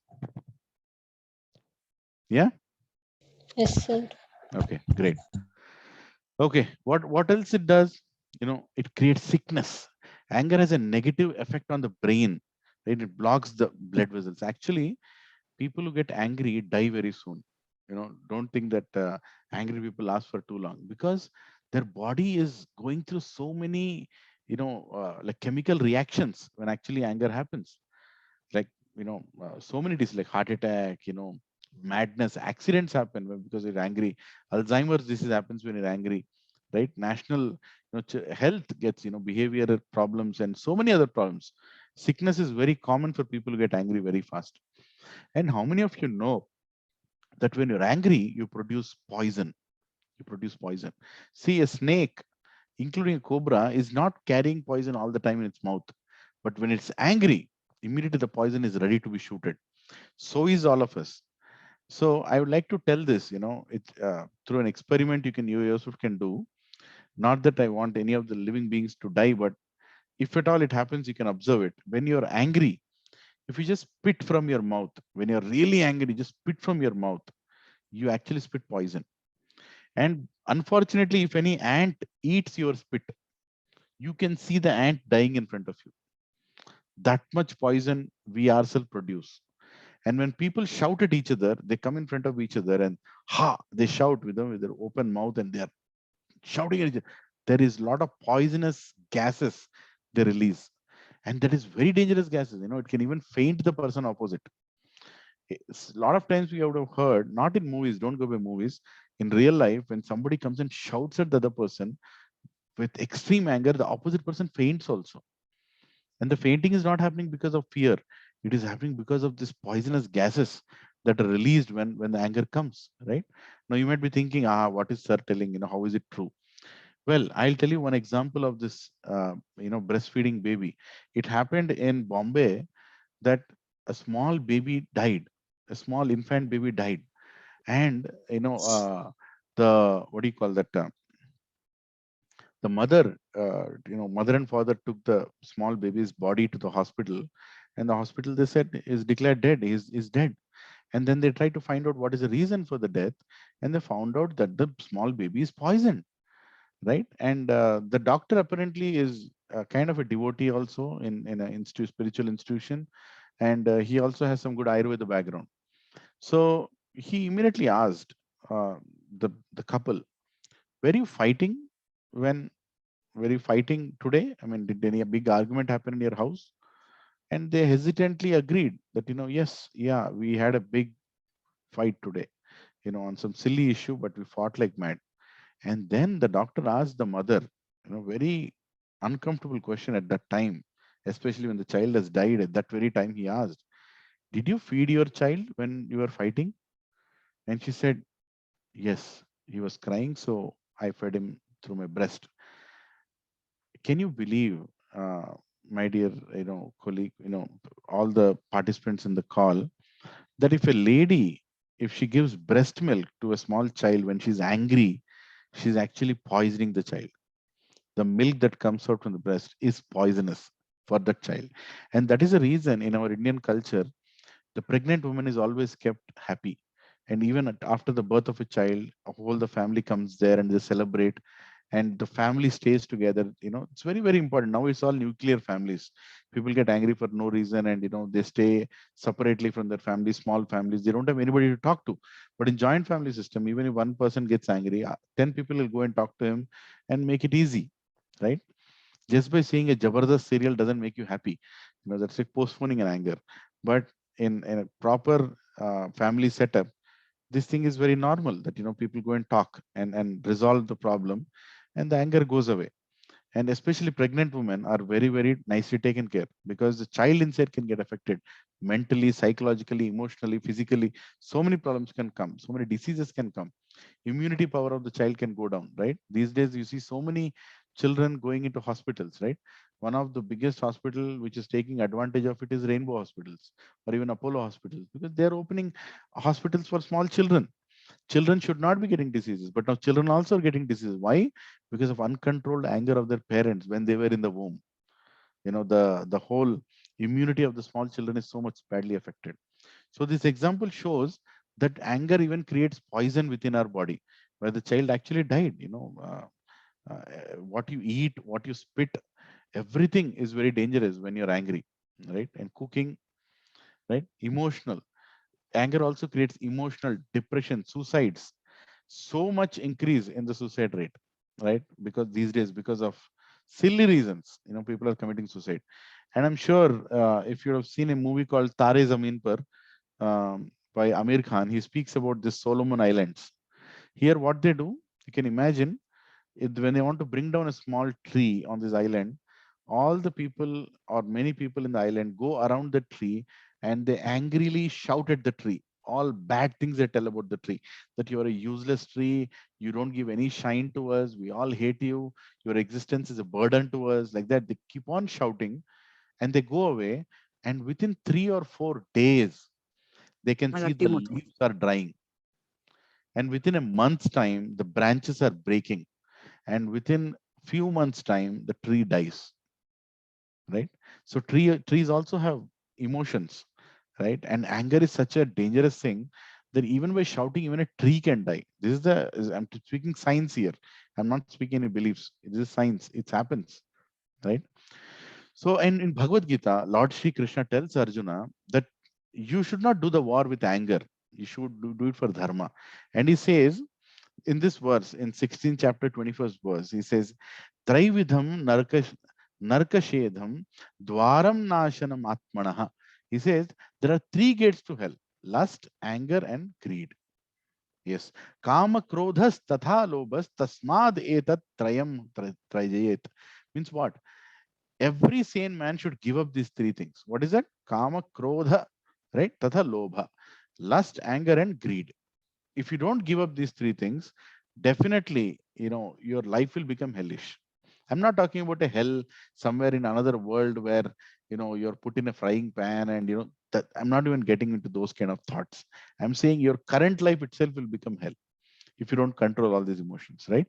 Yeah. Yes, sir. Okay, great. Okay, what else it does? It creates sickness. Anger has a negative effect on the brain, right? It blocks the blood vessels. Actually, people who get angry die very soon. Don't think that angry people last for too long, because their body is going through so many, like chemical reactions when actually anger happens. Like, so many diseases like heart attack, madness, accidents happen because you're angry. Alzheimer's disease happens when you're angry, right? National, health gets, behavioral problems and so many other problems. Sickness is very common for people who get angry very fast. And how many of you know that when you're angry, you produce poison? You produce poison. See, a snake, including a cobra, is not carrying poison all the time in its mouth. But when it's angry, immediately the poison is ready to be shooted. So is all of us. So I would like to tell this, through an experiment you yourself can do. Not that I want any of the living beings to die, but if at all it happens, you can observe it. When you're angry, if you just spit from your mouth, when you're really angry, just spit from your mouth, you actually spit poison. And unfortunately, if any ant eats your spit, you can see the ant dying in front of you. That much poison we ourselves produce. And when people shout at each other, they come in front of each other and they shout with them with their open mouth, and they are shouting at each other. There is a lot of poisonous gases they release. And that is very dangerous gases. It can even faint the person opposite. A lot of times we have heard, not in movies, don't go by movies, in real life, when somebody comes and shouts at the other person with extreme anger, the opposite person faints also. And the fainting is not happening because of fear. It is happening because of this poisonous gases that are released when the anger comes, right? Now you might be thinking, what is sir telling? How is it true? Well, I'll tell you one example of this, breastfeeding baby. It happened in Bombay that a small baby died. A small infant baby died. And, the, what do you call that? The mother, mother and father took the small baby's body to the hospital, and the hospital, they said, is declared dead. Is dead. And then they tried to find out what is the reason for the death, and they found out that the small baby is poisoned, right? And the doctor apparently is kind of a devotee also in an spiritual institution, and he also has some good Ayurveda background. So he immediately asked the couple, were you fighting when were you fighting today? I mean, did any big argument happen in your house? And they hesitantly agreed that, yes, yeah, we had a big fight today, on some silly issue, but we fought like mad. And then the doctor asked the mother, very uncomfortable question at that time, especially when the child has died. At that very time, he asked, did you feed your child when you were fighting? And she said, yes, he was crying, so I fed him through my breast. Can you believe, my dear, colleague, all the participants in the call, that if a lady, if she gives breast milk to a small child when she's angry, she's actually poisoning the child. The milk that comes out from the breast is poisonous for that child. And that is the reason in our Indian culture, the pregnant woman is always kept happy. And even after the birth of a child, whole the family comes there and they celebrate. and the family stays together. It's very, very important. Now it's all nuclear families. People get angry for no reason, and they stay separately from their family, small families. They don't have anybody to talk to. But in joint family system, even if one person gets angry, 10 people will go and talk to him and make it easy, right? Just by seeing a Jabardast serial doesn't make you happy. That's like postponing an anger. But in a proper family setup, this thing is very normal that people go and talk and resolve the problem, and the anger goes away. And especially pregnant women are very, very nicely taken care, because the child inside can get affected mentally, psychologically, emotionally, physically. So many problems can come, so many diseases can come. Immunity power of the child can go down, right? These days you see so many children going into hospitals, right? One of the biggest hospital which is taking advantage of it is Rainbow Hospitals or even Apollo Hospitals, because they're opening hospitals for small children. Children should not be getting diseases, but now children also are getting diseases. Why? Because of uncontrolled anger of their parents when they were in the womb. The whole immunity of the small children is so much badly affected. So this example shows that anger even creates poison within our body, where the child actually died. What you eat, what you spit, everything is very dangerous when you're angry, right? And cooking, right? Emotional anger also creates emotional depression, suicides. So much increase in the suicide rate, right? Because these days, because of silly reasons, people are committing suicide. And I'm sure if you have seen a movie called Tare Zameen Par by Amir Khan, he speaks about the Solomon Islands. Here, what they do, you can imagine, when they want to bring down a small tree on this island, all the people or many people in the island go around the tree and they angrily shout at the tree all bad things they tell about the tree, that you are a useless tree, you don't give any shine to us, we all hate you, your existence is a burden to us. Like that, they keep on shouting and they go away, and within 3 or 4 days they can see the leaves are drying, and within a month's time the branches are breaking, and within few months time the tree dies, right? So trees also have emotions, right? And anger is such a dangerous thing that even by shouting, even a tree can die. I'm speaking science here, I'm not speaking any beliefs, this is science, it happens, right? So in Bhagavad Gita, Lord Shri Krishna tells Arjuna that you should not do the war with anger, you should do it for dharma. And he says in this verse, in 16th chapter 21st verse, he says, Traividham narkashedham dwaram nashanam atmanaha. He says there are 3 gates to hell: lust, anger, and greed. Yes. Kama krodhas tatha lobhas tasmad etat trayam trajayet. Means what? Every sane man should give up these 3 things. What is that? Kama krodha, right? Tatha lobha. Lust, anger, and greed. If you don't give up these 3 things, definitely, your life will become hellish. I'm not talking about a hell somewhere in another world where, you're put in a frying pan and, that I'm not even getting into those kind of thoughts. I'm saying your current life itself will become hell if you don't control all these emotions, right?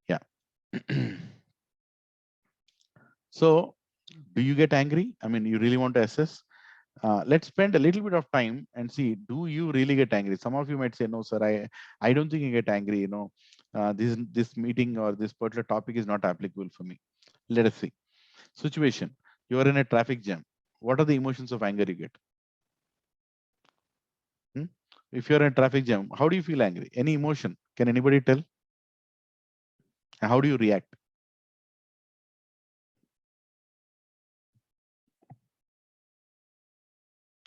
Yeah. So do you get angry? I mean, you really want to assess? Let's spend a little bit of time and see, do you really get angry? Some of you might say, no, sir, I don't think I get angry. This meeting or this particular topic is not applicable for me. Let us see. Situation. You are in a traffic jam. What are the emotions of anger you get? If you're in a traffic jam, how do you feel angry? Any emotion? Can anybody tell? And how do you react?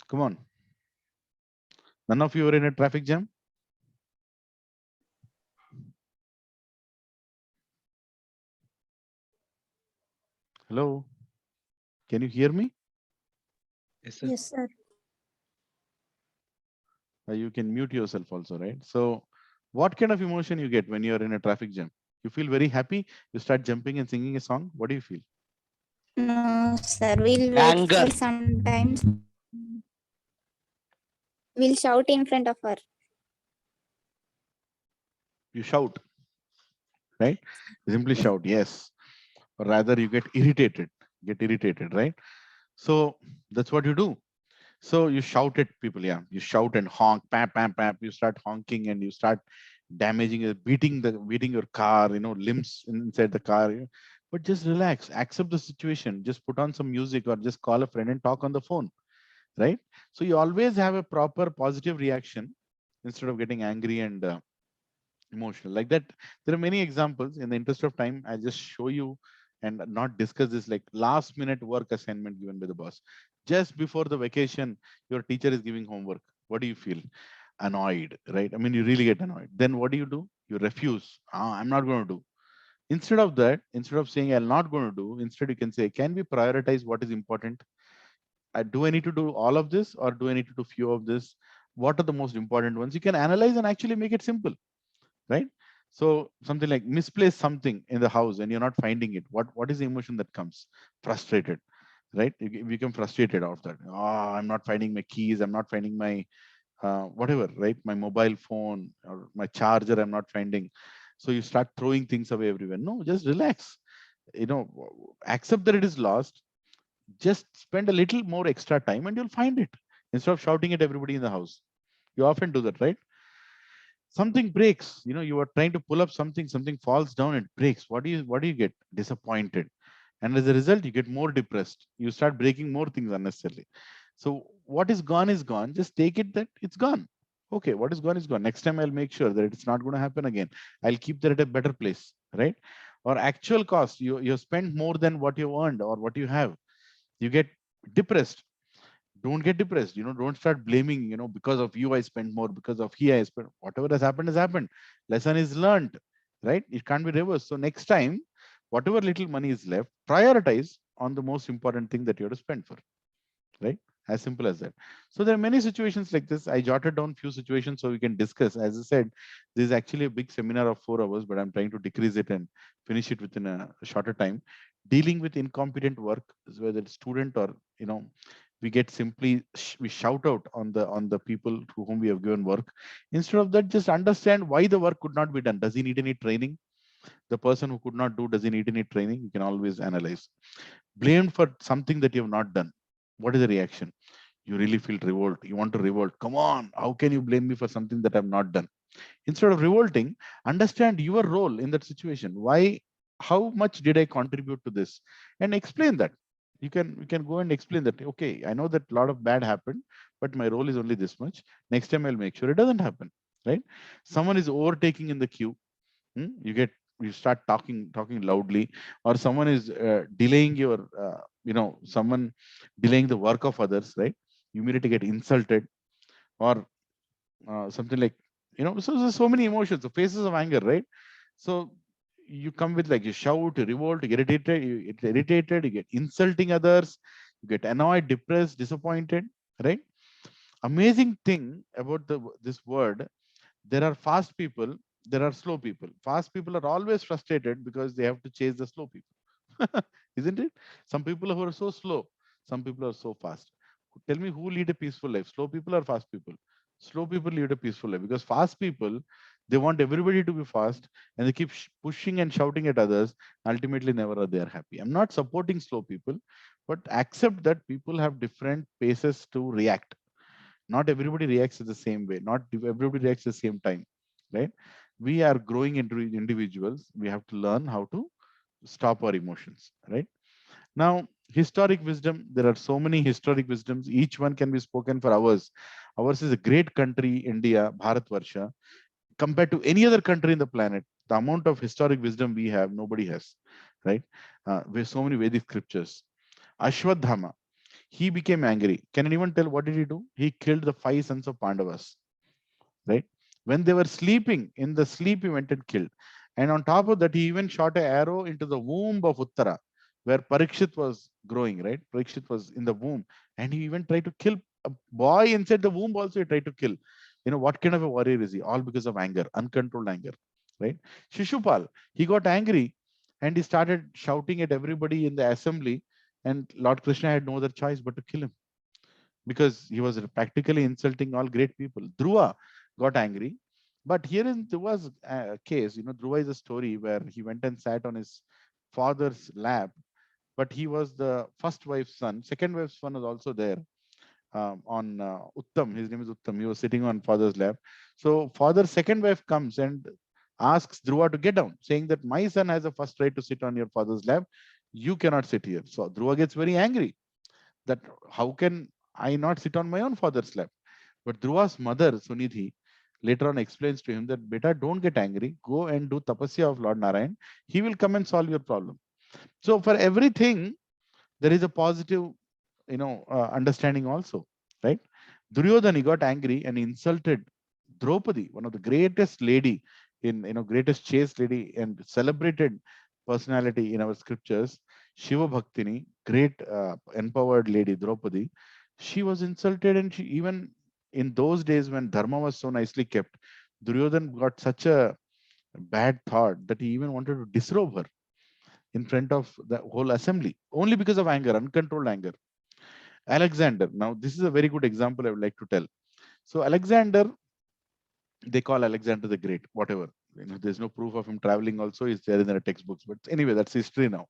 Come on. None of you are in a traffic jam? Hello? Can you hear me? Yes, sir. You can mute yourself also, right? So what kind of emotion you get when you're in a traffic jam? You feel very happy, you start jumping and singing a song. What do you feel? No, sir. We'll wait for some time. We'll shout in front of her. You shout, right? You simply shout, yes. Or rather you get irritated, right? So that's what you do. So you shout at people, yeah. You shout and honk, pam, pam, pam. You start honking and you start, damaging it, beating your car, limbs inside the car. But just relax, accept the situation, just put on some music or just call a friend and talk on the phone, right? So you always have a proper positive reaction instead of getting angry and emotional like that. There are many examples. In the interest of time, I just show you and not discuss this, like last minute work assignment given by the boss just before the vacation. Your teacher is giving homework. What do you feel? Annoyed, right? I mean, you really get annoyed. Then what do? You refuse. I'm not going to do. Instead of that, instead of saying I'm not going to do, instead you can say, can we prioritize what is important? Do I need to do all of this, or do I need to do few of this? What are the most important ones? You can analyze and actually make it simple, right? So something like misplace something in the house and you're not finding it. What is the emotion that comes? Frustrated, right? You become frustrated of that. Oh, I'm not finding my keys. I'm not finding my whatever, right? My mobile phone or my charger, I'm not finding. So you start throwing things away everywhere. No, just relax. Accept that it is lost. Just spend a little more extra time and you'll find it. Instead of shouting at everybody in the house. You often do that, right? Something breaks, you are trying to pull up something falls down, it breaks. What do you get? Disappointed. And as a result, you get more depressed. You start breaking more things unnecessarily. So what is gone. Just take it that it's gone. Okay, what is gone is gone. Next time I'll make sure that it's not going to happen again. I'll keep that at a better place, right? Or actual cost, you spend more than what you earned or what you have. You get depressed. Don't get depressed. Don't start blaming, because of you I spent more, because of he I spent. Whatever has happened. Lesson is learned, right? It can't be reversed. So next time, whatever little money is left, prioritize on the most important thing that you have to spend for, right? As simple as that. So there are many situations like this. I jotted down few situations so we can discuss. As I said, this is actually a big seminar of 4 hours, but I'm trying to decrease it and finish it within a shorter time. Dealing with incompetent work, whether it's student or, we get simply we shout out on the people to whom we have given work. Instead of that, just understand why the work could not be done. Does he need any training? The person who could not do, does he need any training? You can always analyze. Blamed for something that you have not done. What is the reaction? You really feel revolt. You want to revolt. Come on, how can you blame me for something that I've not done? Instead of revolting, understand your role in that situation. Why? How much did I contribute to this? And explain that. You can go and explain that. Okay, I know that a lot of bad happened, but my role is only this much. Next time I'll make sure it doesn't happen. Right? Someone is overtaking in the queue. You start talking loudly, or someone is delaying your someone delaying the work of others, right? You immediately get insulted, or something like, so there's so many emotions, the phases of anger, right? So you come with, like, you shout, you revolt, you get irritated, you get insulting others, you get annoyed, depressed, disappointed, right? Amazing thing about this word, there are fast people, there are slow people. Fast people are always frustrated because they have to chase the slow people. Isn't it? Some people who are so slow, some people are so fast. Tell me, who lead a peaceful life, slow people or fast people? Slow people lead a peaceful life, because fast people, they want everybody to be fast and they keep pushing and shouting at others. Ultimately, never are they are happy. I'm not supporting slow people, but accept that people have different paces to react. Not everybody reacts the same way. Not everybody reacts the same time, right? We are growing into individuals. We have to learn how to stop our emotions, right? Now, historic wisdom, there are so many historic wisdoms. Each one can be spoken for hours. Ours is a great country, India, Bharatvarsha. Compared to any other country in the planet, the amount of historic wisdom we have, nobody has, right? We have so many Vedic scriptures. Ashwadhama, he became angry. Can anyone tell what did he do? He killed the 5 sons of Pandavas, right? When they were sleeping, in the sleep, he went and killed. And on top of that, he even shot an arrow into the womb of Uttara, where Parikshit was growing, right? Parikshit was in the womb. And he even tried to kill a boy inside the womb also, he tried to kill. What kind of a warrior is he? All because of anger, uncontrolled anger, right? Shishupal, he got angry and he started shouting at everybody in the assembly. And Lord Krishna had no other choice but to kill him, because he was practically insulting all great people. Dhruva got angry. But here in Dhruva's case, Dhruva is a story where he went and sat on his father's lap, but he was the first wife's son. Second wife's son was also there. on Uttam. His name is Uttam. He was sitting on father's lap. So father's second wife comes and asks Dhruva to get down, saying that my son has a first right to sit on your father's lap. You cannot sit here. So Dhruva gets very angry that how can I not sit on my own father's lap? But Dhruva's mother, Sunidhi, later on explains to him that, beta, don't get angry. Go and do tapasya of Lord Narayan. He will come and solve your problem. So for everything, there is a positive, understanding also, right? Duryodhana got angry and insulted Draupadi, one of the greatest lady greatest chaste lady and celebrated personality in our scriptures, Shiva Bhaktini, great empowered lady Draupadi. She was insulted, and she, even in those days when dharma was so nicely kept, Duryodhana got such a bad thought that he even wanted to disrobe her in front of the whole assembly, only because of anger, uncontrolled anger. Alexander, now this is a very good example I would like to tell. So Alexander, they call Alexander the Great, whatever. There's no proof of him traveling also, is there in their textbooks. But anyway, that's history now,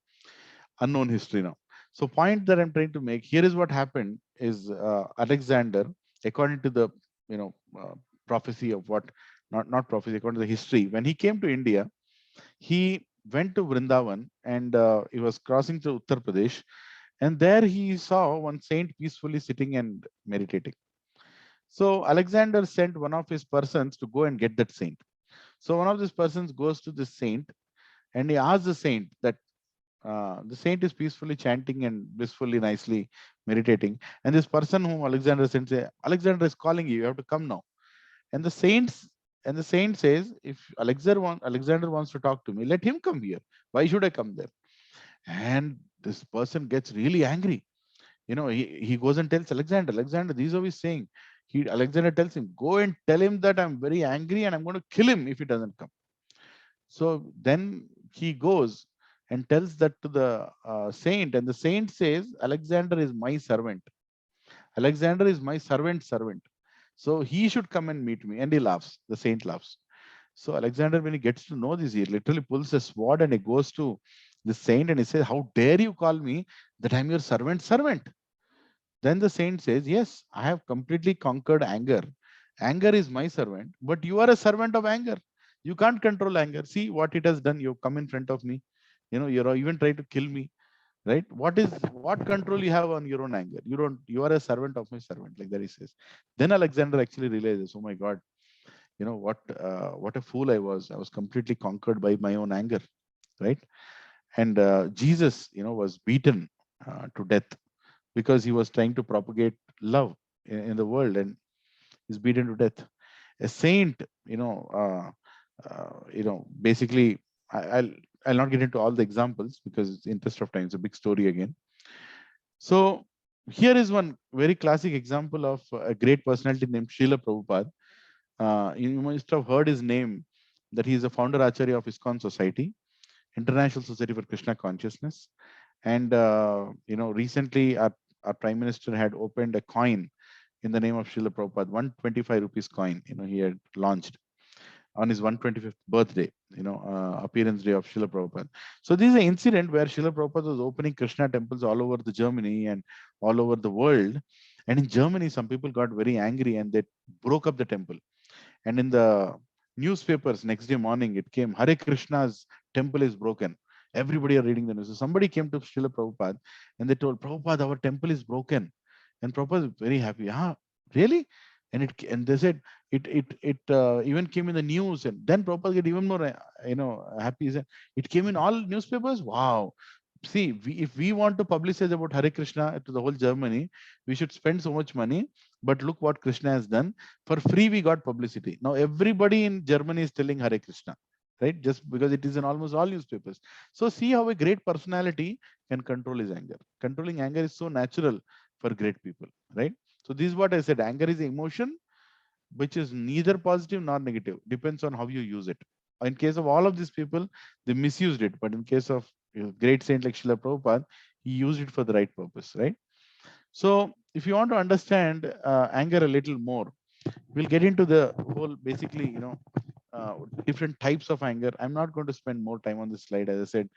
unknown history now. So point that I'm trying to make here is what happened is Alexander, according to the prophecy of what, not prophecy, according to the history, when he came to India, he went to Vrindavan and he was crossing through Uttar Pradesh, and there he saw one saint peacefully sitting and meditating. So Alexander sent one of his persons to go and get that saint. So one of these persons goes to the saint and he asks the saint that the saint is peacefully chanting and blissfully, nicely meditating. And this person whom Alexander sent says, Alexander is calling you, you have to come now. And the saint says, if Alexander wants to talk to me, let him come here. Why should I come there? And this person gets really angry. He goes and tells Alexander, this is what he's saying. Alexander tells him, go and tell him that I'm very angry and I'm going to kill him if he doesn't come. So then he goes and tells that to the saint, and the saint says, Alexander is my servant. Alexander is my servant. So he should come and meet me. And he laughs. The saint laughs. So Alexander, when he gets to know this, he literally pulls a sword and he goes to the saint and he says, how dare you call me that I'm your servant? Then the saint says, yes, I have completely conquered anger. Anger is my servant, but you are a servant of anger. You can't control anger. See what it has done. You come in front of me. You're even trying to kill me, right? What control you have on your own anger? You are a servant of my servant, like that he says. Then Alexander actually realizes, oh my God, what a fool I was. I was completely conquered by my own anger, right? And Jesus, was beaten to death because he was trying to propagate love in the world, and is beaten to death. A saint, basically, I'll not get into all the examples because it's interest of time. It's a big story again. So here is one very classic example of a great personality named Srila Prabhupada. You must have heard his name, that he is the founder Acharya of ISKCON Society, International Society for Krishna Consciousness. And recently our Prime Minister had opened a coin in the name of Srila Prabhupada, 125 rupees coin, he had launched on his 125th birthday, appearance day of Srila Prabhupada. So this is an incident where Srila Prabhupada was opening Krishna temples all over the Germany and all over the world. And in Germany, some people got very angry and they broke up the temple. And in the newspapers next day morning, it came, Hare Krishna's temple is broken. Everybody are reading the news. So somebody came to Srila Prabhupada and they told, Prabhupada, our temple is broken. And Prabhupada was very happy. Really? And they said it even came in the news. And then Prabhupada get even more happy. He said, it came in all newspapers. Wow. See, if we want to publicize about Hare Krishna to the whole Germany, we should spend so much money. But look what Krishna has done. For free, we got publicity. Now everybody in Germany is telling Hare Krishna, right? Just because it is in almost all newspapers. So see how a great personality can control his anger. Controlling anger is so natural for great people, right? So this is what I said. Anger is an emotion which is neither positive nor negative. Depends on how you use it. In case of all of these people, they misused it. But in case of great saint like Srila Prabhupada, he used it for the right purpose, right? So if you want to understand anger a little more, we'll get into the whole, basically, different types of anger. I'm not going to spend more time on this slide. As I said,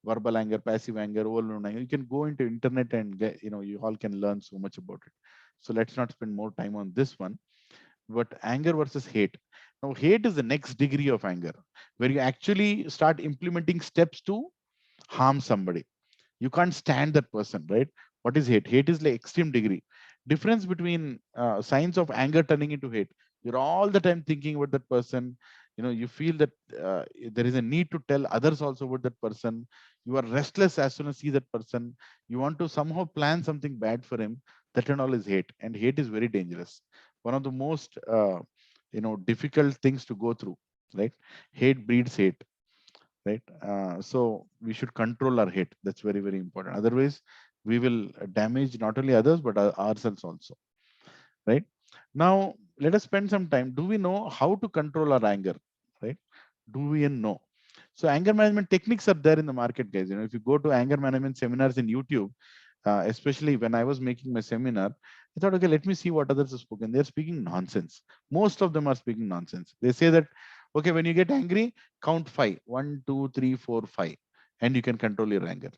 verbal anger, passive anger, overwhelming anger. You can go into internet and get, you all can learn so much about it. So let's not spend more time on this one. But anger versus hate. Now, hate is the next degree of anger, where you actually start implementing steps to harm somebody. You can't stand that person, right? What is hate? Hate is like extreme degree. Difference between signs of anger turning into hate. You're all the time thinking about that person. You feel that there is a need to tell others also about that person. You are restless as soon as you see that person. You want to somehow plan something bad for him. That and all is hate, and hate is very dangerous. One of the most difficult things to go through, right? Hate breeds hate, right? So we should control our hate. That's very, very important. Otherwise, we will damage not only others, but ourselves also, right? Now, let us spend some time. Do we know how to control our anger, right? Do we know? So anger management techniques are there in the market, guys. If you go to anger management seminars in YouTube, especially when I was making my seminar, I thought, okay, let me see what others have spoken. They're speaking nonsense. Most of them are speaking nonsense. They say that, okay, when you get angry, count 5. 1, 2, 3, 4, 5. And you can control your anger.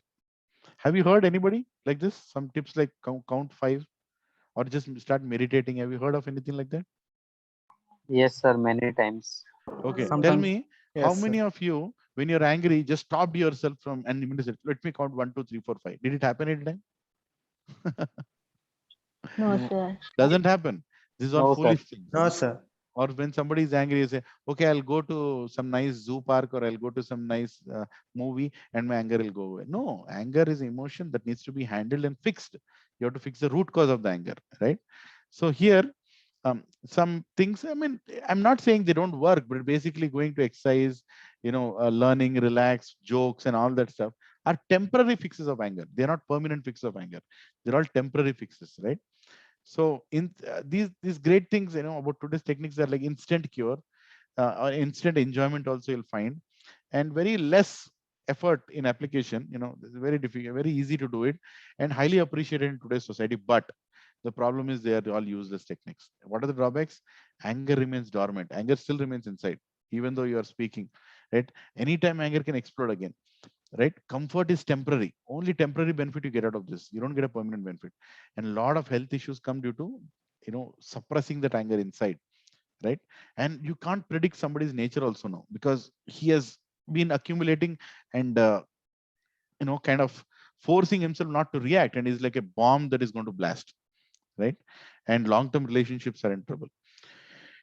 Have you heard anybody like this? Some tips like count 5 or just start meditating. Have you heard of anything like that? Yes, sir, many times. Okay, tell Sometimes, me, yes, how sir. many of you, when you're angry, just stopped yourself from and immediately said, let me count 1, 2, 3, 4, 5. Did it happen any time? No, No, sir. Doesn't happen. These are No, sir. foolish things. no, sir. Or when somebody is angry, you say, okay, I'll go to some nice zoo park or I'll go to some nice movie and my anger will go away. No, anger is emotion that needs to be handled and fixed. You have to fix the root cause of the anger, right? So here, some things, I mean, I'm not saying they don't work, but basically going to exercise, learning, relax, jokes and all that stuff are temporary fixes of anger. They're not permanent fixes of anger. They're all temporary fixes, right? So in these great things, about today's techniques are like instant cure or instant enjoyment also you'll find, and very less effort in application. It's very difficult, very easy to do it, and highly appreciated in today's society. But the problem is they are all useless techniques. What are the drawbacks? Anger remains dormant. Anger still remains inside, even though you are speaking, right? Anytime anger can explode again, right? Comfort is temporary. Only temporary benefit you get out of this. You don't get a permanent benefit. And a lot of health issues come due to, suppressing that anger inside, right? And you can't predict somebody's nature also now, because he has been accumulating and, kind of forcing himself not to react, and is like a bomb that is going to blast, right? And long-term relationships are in trouble.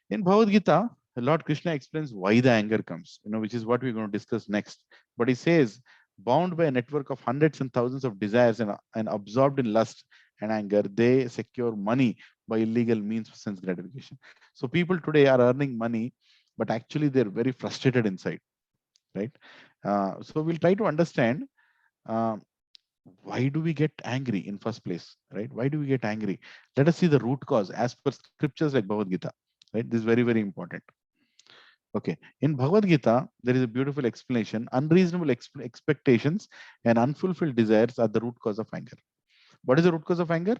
In Bhagavad Gita, Lord Krishna explains why the anger comes, which is what we're going to discuss next. But he says, bound by a network of hundreds and thousands of desires and absorbed in lust and anger, they secure money by illegal means for sense gratification. So people today are earning money, but actually they're very frustrated inside, right? So we'll try to understand uh, why do we get angry in first place, right? Why do we get angry? Let us see the root cause as per scriptures like Bhagavad Gita, right? This is very, very important. Okay, in Bhagavad Gita, there is a beautiful explanation. Unreasonable expectations and unfulfilled desires are the root cause of anger. What is the root cause of anger?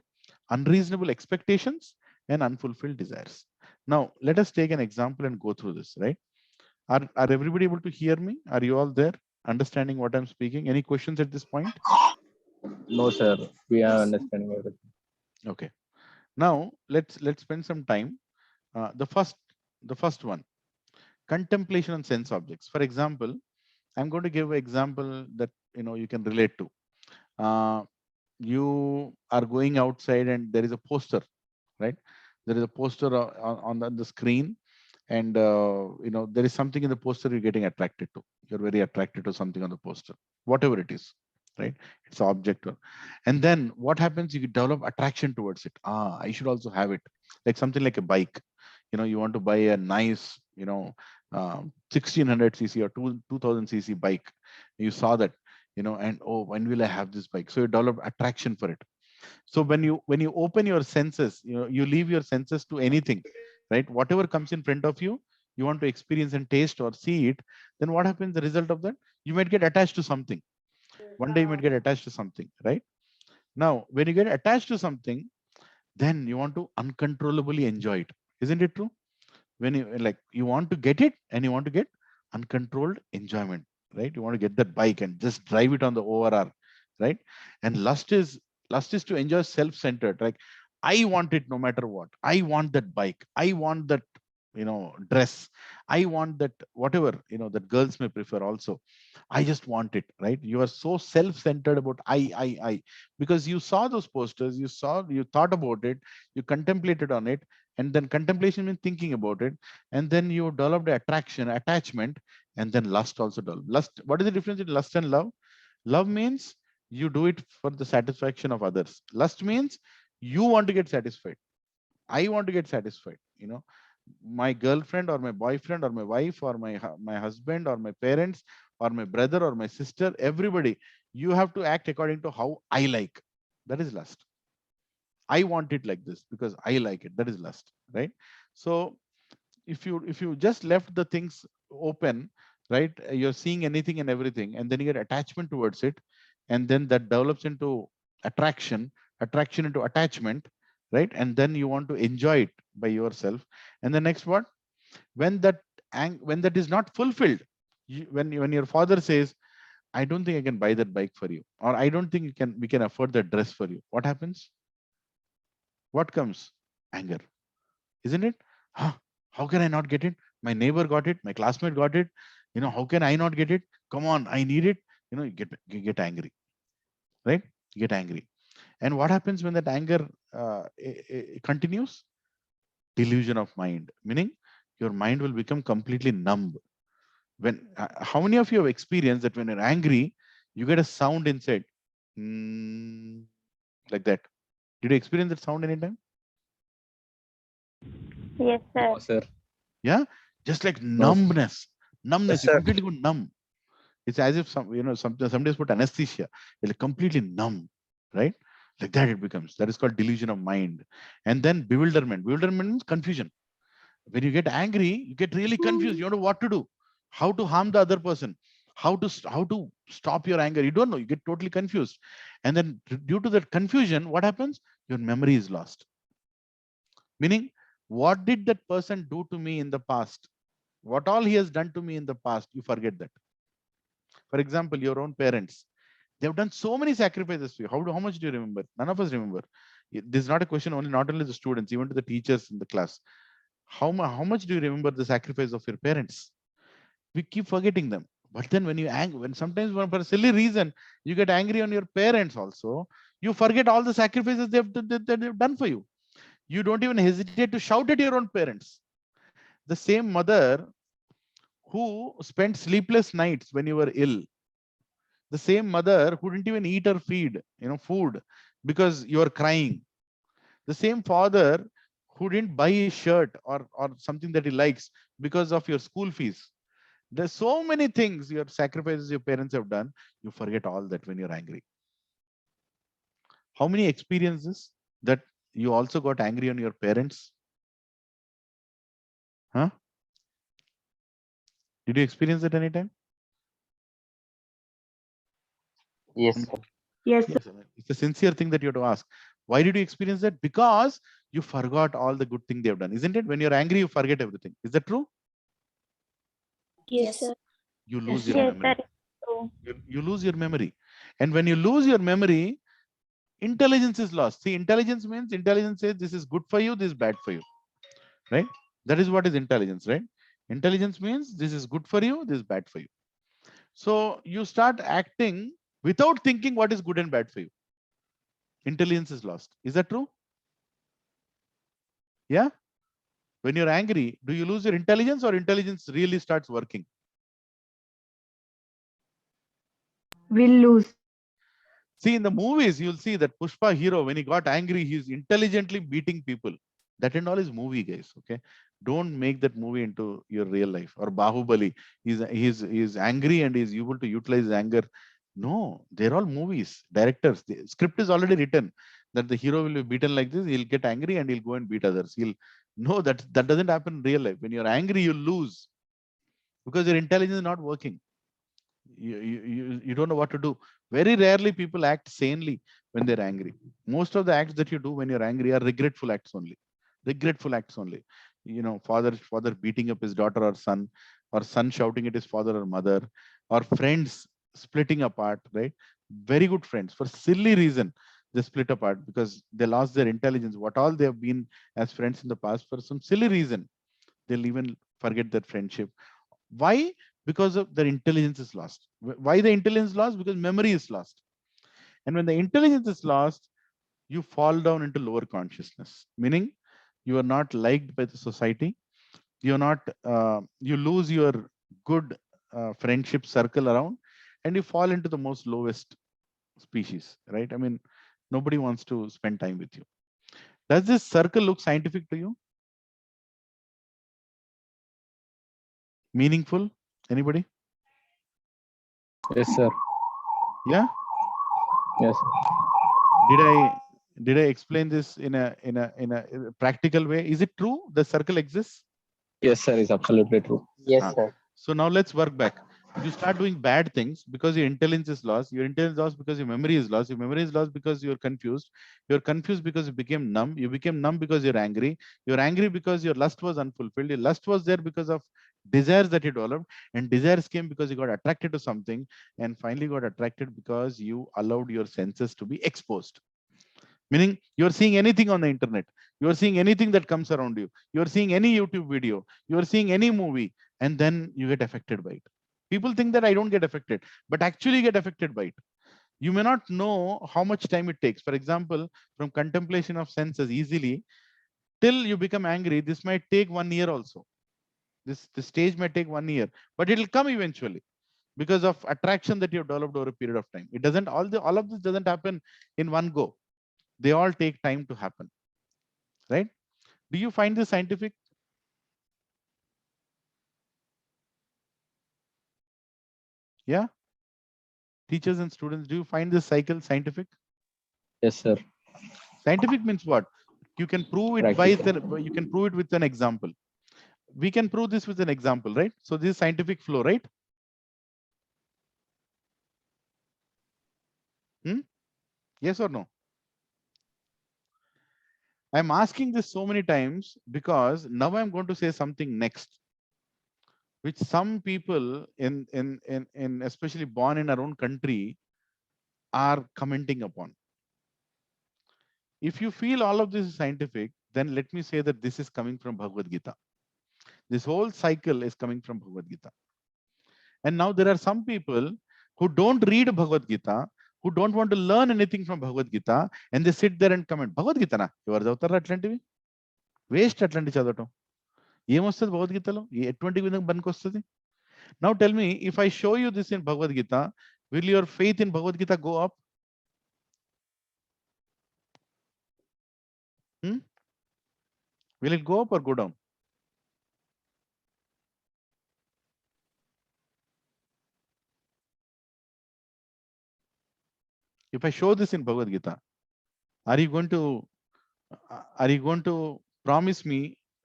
Unreasonable expectations and unfulfilled desires. Now, let us take an example and go through this, right? Are everybody able to hear me? Are you all there? Understanding what I'm speaking? Any questions at this point? No, sir. We are understanding everything. Okay. Now let's spend some time. The first one, contemplation on sense objects. For example, I'm going to give an example that you can relate to. You are going outside and there is a poster, right? There is a poster on the screen, and there is something in the poster you're getting attracted to. You're very attracted to something on the poster, whatever it is, right? It's an object. And then what happens? You develop attraction towards it. I should also have it. Like something like a bike. You want to buy a nice 1600 cc or 2000 cc bike. You saw that, and oh, when will I have this bike? So you develop attraction for it. So when you open your senses, you leave your senses to anything, right? Whatever comes in front of you, you want to experience and taste or see it. Then what happens? The result of that, you might get attached to something. One day you might get attached to something, right? Now, when you get attached to something, then you want to uncontrollably enjoy it. Isn't it true? When you want to get it and you want to get uncontrolled enjoyment, right? You want to get that bike and just drive it on the ORR, right? And lust is to enjoy self-centered, like I want it no matter what. I want that bike. I want that, dress. I want that, whatever, that girls may prefer also. I just want it, right? You are so self-centered about I, because you saw those posters, you thought about it, you contemplated on it, and then contemplation means thinking about it, and then you developed attachment, and then lust also developed. Lust, what is the difference between lust and love? Love means you do it for the satisfaction of others. Lust means you want to get satisfied. I want to get satisfied. My girlfriend or my boyfriend or my wife or my husband or my parents or my brother or my sister, everybody, you have to act according to how I like. That is lust. I want it like this because I like it. That is lust, right? So if you just left the things open, right, you're seeing anything and everything, and then you get attachment towards it, and then that develops into attraction into attachment, right? And then you want to enjoy it by yourself. And the next what? When that is not fulfilled, when your father says, I don't think I can buy that bike for you, or I don't think we can afford that dress for you, what happens? What comes? Anger, isn't it? How can I not get it? My neighbor got it, my classmate got it, how can I not get it? Come on, I need it. You get angry, right? You get angry. And what happens when that anger continues? Delusion of mind, meaning your mind will become completely numb. When how many of you have experienced that when you're angry, you get a sound inside, like that? Did you experience that sound anytime? Yes, sir. No, sir. Yeah, just like No, sir. numbness. Yes, You sir. completely go numb. It's as if somebody's put anesthesia. It's completely numb, right? Like that it becomes. That is called delusion of mind. And then bewilderment. Bewilderment means confusion. When you get angry, you get really confused. You don't know what to do, how to harm the other person, how to stop your anger. You don't know. You get totally confused. And then due to that confusion, what happens? Your memory is lost. Meaning, what did that person do to me in the past? What all he has done to me in the past, you forget that. For example, your own parents, they have done so many sacrifices for you. How much do you remember? None of us remember. This is not a question only, not only the students, even to the teachers in the class. How much do you remember the sacrifice of your parents? We keep forgetting them. But then when sometimes for a silly reason, you get angry on your parents also, you forget all the sacrifices they've done for you. You don't even hesitate to shout at your own parents. The same mother who spent sleepless nights when you were ill, the same mother who didn't even eat or feed food because you are crying, the same father who didn't buy a shirt or something that he likes because of your school fees. There's so many things, your sacrifices your parents have done, you forget all that when you're angry. How many experiences that you also got angry on your parents? Huh? Did you experience it anytime? Yes, sir. Yes, Yes, it's a sincere thing that you have to ask. Why did you experience that? Because you forgot all the good thing they have done, isn't it? When you're angry, you forget everything. Is that true? yes, sir. You lose your Yes, memory. that is true. You lose your memory. And when you lose your memory, intelligence is lost. See, intelligence says this is good for you, this is bad for you, right? That is what is intelligence, right? Intelligence means this is good for you, this is bad for you. So you start acting without thinking what is good and bad for you. Intelligence is lost. Is that true? Yeah. When you're angry, do you lose your intelligence or intelligence really starts working? Will lose. See, in the movies, you'll see that Pushpa hero, when he got angry, he's intelligently beating people. That and all is movie, guys. Okay. Don't make that movie into your real life. Or Bahubali, he's angry and he's able to utilize his anger. No, they're all movies. Directors, the script is already written that the hero will be beaten like this, he'll get angry and he'll go and beat others. No, that doesn't happen in real life. When you're angry, you lose because your intelligence is not working. You don't know what to do. Very rarely people act sanely when they're angry. Most of the acts that you do when you're angry are regretful acts only. Regretful acts only. Father beating up his daughter or son shouting at his father or mother, or friends splitting apart, right? Very good friends for silly reason. they split apart because they lost their intelligence. What all they have been as friends in the past, for some silly reason, they'll even forget that friendship. Why? Because of their intelligence is lost. Why the intelligence is lost? Because memory is lost. And when the intelligence is lost, you fall down into lower consciousness, meaning you are not liked by the society. You're not, you lose your good friendship circle around, and you fall into the most lowest species, right? I mean, nobody wants to spend time with you. Does this circle look scientific to you? Meaningful? Anybody? Yes, sir. Yeah. Yes. Did I explain this in a practical way? Is it true the circle exists? Yes, sir. It's absolutely true. Yes, sir. So now let's work back. You start doing bad things because your intelligence is lost. Your intelligence is lost because your memory is lost. Your memory is lost because you're confused. You're confused because you became numb. You became numb because you're angry. You're angry because your lust was unfulfilled. Your lust was there because of desires that you developed. And desires came because you got attracted to something. And finally got attracted because you allowed your senses to be exposed. Meaning you're seeing anything on the internet. You're seeing anything that comes around you. You're seeing any YouTube video. You're seeing any movie. And then you get affected by it. People think that I don't get affected, but actually get affected by it. You may not know how much time it takes. For example, from contemplation of senses easily till you become angry, this might take 1 year also. This stage may take 1 year, but it'll come eventually because of attraction that you've developed over a period of time. It doesn't, all of this doesn't happen in one go. They all take time to happen, right? Do you find this scientific? Yeah. Teachers and students, do you find this cycle scientific? Yes, sir. Scientific means what? You can prove it you can prove it with an example. We can prove this with an example, right? So this is scientific flow, right? Yes or no? I'm asking this so many times because now I'm going to say something next, which some people in especially born in our own country are commenting upon. If you feel all of this is scientific, then let me say that this is coming from Bhagavad Gita. This whole cycle is coming from Bhagavad Gita. And now there are some people who don't read Bhagavad Gita, who don't want to learn anything from Bhagavad Gita, and they sit there and comment, Bhagavad Gita na, ఎవరు చదువుతారు అట్లాంటివి? Waste అట్లాంటి చదవటం. ఏమొస్తుంది భగవద్గీతలో? ఎటువంటి విధంగా పనికొస్తుంది? Now tell me, if I show you this in Bhagavad Gita, will your faith in Bhagavad Gita go up? Will it go up or go down? If I show this in Bhagavad Gita, are you going to promise me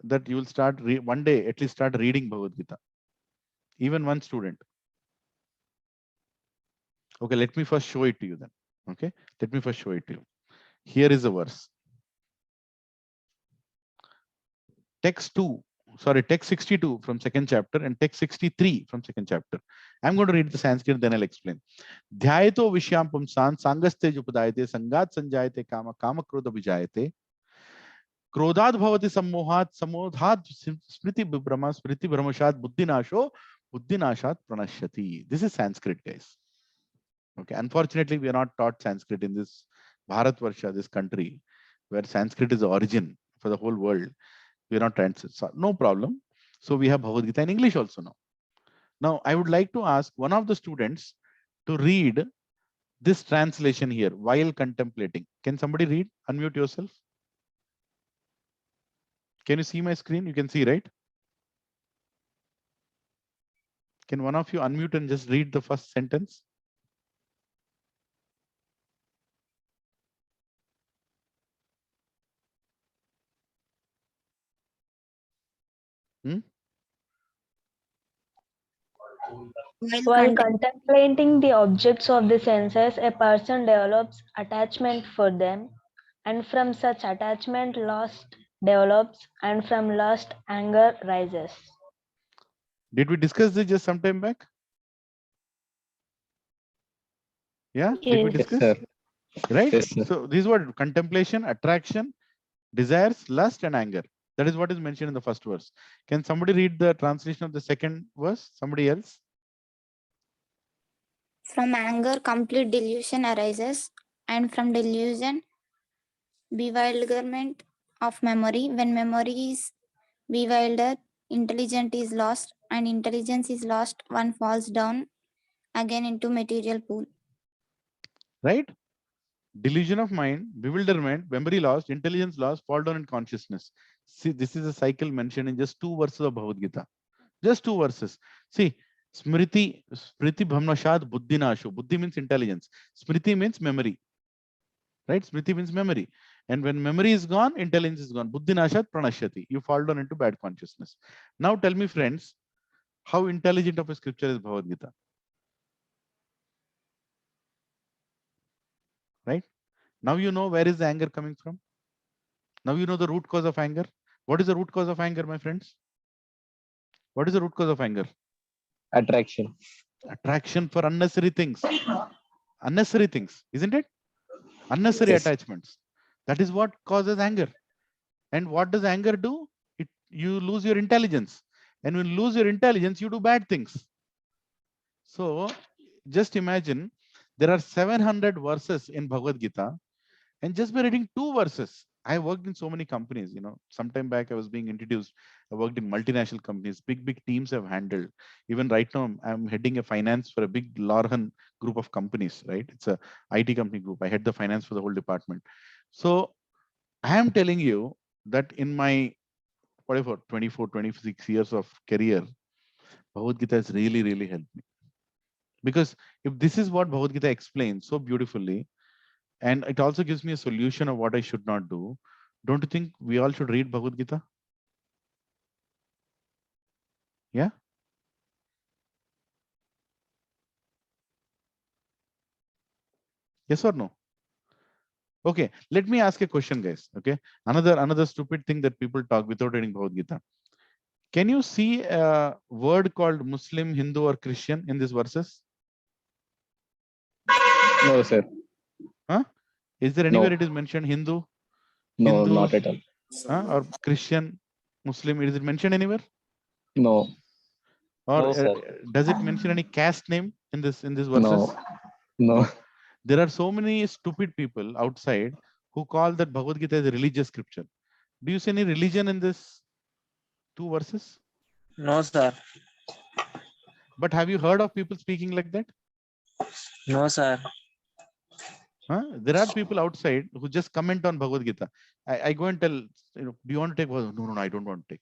that you will start one day at least start reading Bhagavad Gita? Even one student. Okay, let me first show it to you then. Okay, let me first show it to you. Here is a verse. Text 62 from second chapter and text 63 from second chapter. I'm going to read the Sanskrit, then I'll explain. Dhyayato vishyam pumsan sangaste jupadayate sangat sanjayate kama kama krodha vijayate krodhat bhavati sammohat samodhat smriti vibrama smriti brahmashat buddhinasho buddhinashat pranashyati. This is Sanskrit, guys. Okay, unfortunately we are not taught Sanskrit in this Bharatvarsha, this country where Sanskrit is the origin for the whole world. We are not translated, so no problem. So we have Bhagavad Gita in English also now. Now I would like to ask one of the students to read this translation here while contemplating. Can somebody read? Unmute yourself. Can you see my screen? You can see, right? Can one of you unmute and just read the first sentence? While contemplating the objects of the senses, a person develops attachment for them, and from such attachment lust develops, and from lust anger rises. Did we discuss this just some time back? Yeah, did we Yes, discuss? sir. right? Yes, sir. So these were contemplation, attraction, desires, lust, and anger. That is what is mentioned in the first verse. Can somebody read the translation of the second verse? Somebody else? From anger, complete delusion arises, and from delusion, bewilderment of memory. When memory is bewildered, intelligence is lost, and intelligence is lost, one falls down again into material pool. Right? Delusion of mind, bewilderment, memory lost, intelligence lost, fall down in consciousness. See, this is a cycle mentioned in just 2 verses of Bhagavad Gita. Just 2 verses. See, Smriti Bhamnashad Buddhi Nasho. Buddhi means intelligence. Smriti means memory. Right? Smriti means memory. And when memory is gone, intelligence is gone. Buddhi Nashat Pranashyati. You fall down into bad consciousness. Now tell me, friends, how intelligent of a scripture is Bhagavad Gita? Right? Now you know where is the anger coming from. Now you know the root cause of anger. What is the root cause of anger, my friends? What is the root cause of anger? Attraction. Attraction for unnecessary things. Unnecessary things, isn't it? Unnecessary Yes. attachments. That is what causes anger. And what does anger do? You lose your intelligence. And when you lose your intelligence, you do bad things. So just imagine there are 700 verses in Bhagavad Gita. And just by reading 2 verses, I worked in so many companies, sometime back I was being introduced. I worked in multinational companies, big teams I've handled. Even right now, I'm heading a finance for a big Lorhan group of companies, right? It's a IT company group. I head the finance for the whole department. So I am telling you that in my, 24, 26 years of career, Bhagavad Gita has really, really helped me. Because if this is what Bhagavad Gita explains so beautifully, and it also gives me a solution of what I should not do, don't you think we all should read Bhagavad Gita? Yeah? Yes or no? Okay, let me ask a question, guys. Okay, another stupid thing that people talk without reading Bhagavad Gita. Can you see a word called Muslim, Hindu, or Christian in these verses? No, sir. Huh? Is there anywhere it is mentioned Hindu, No, Hindus, not at all. or Christian, Muslim? Is it mentioned anywhere? No, Or No, sir. does it mention any caste name in these verses? no, no. There are so many stupid people outside who call that Bhagavad Gita as a religious scripture. Do you see any religion in this 2 verses? No, sir. But have you heard of people speaking like that? No, sir. Huh? There are people outside who just comment on Bhagavad Gita. I go and tell, do you want to take? No, I don't want to take.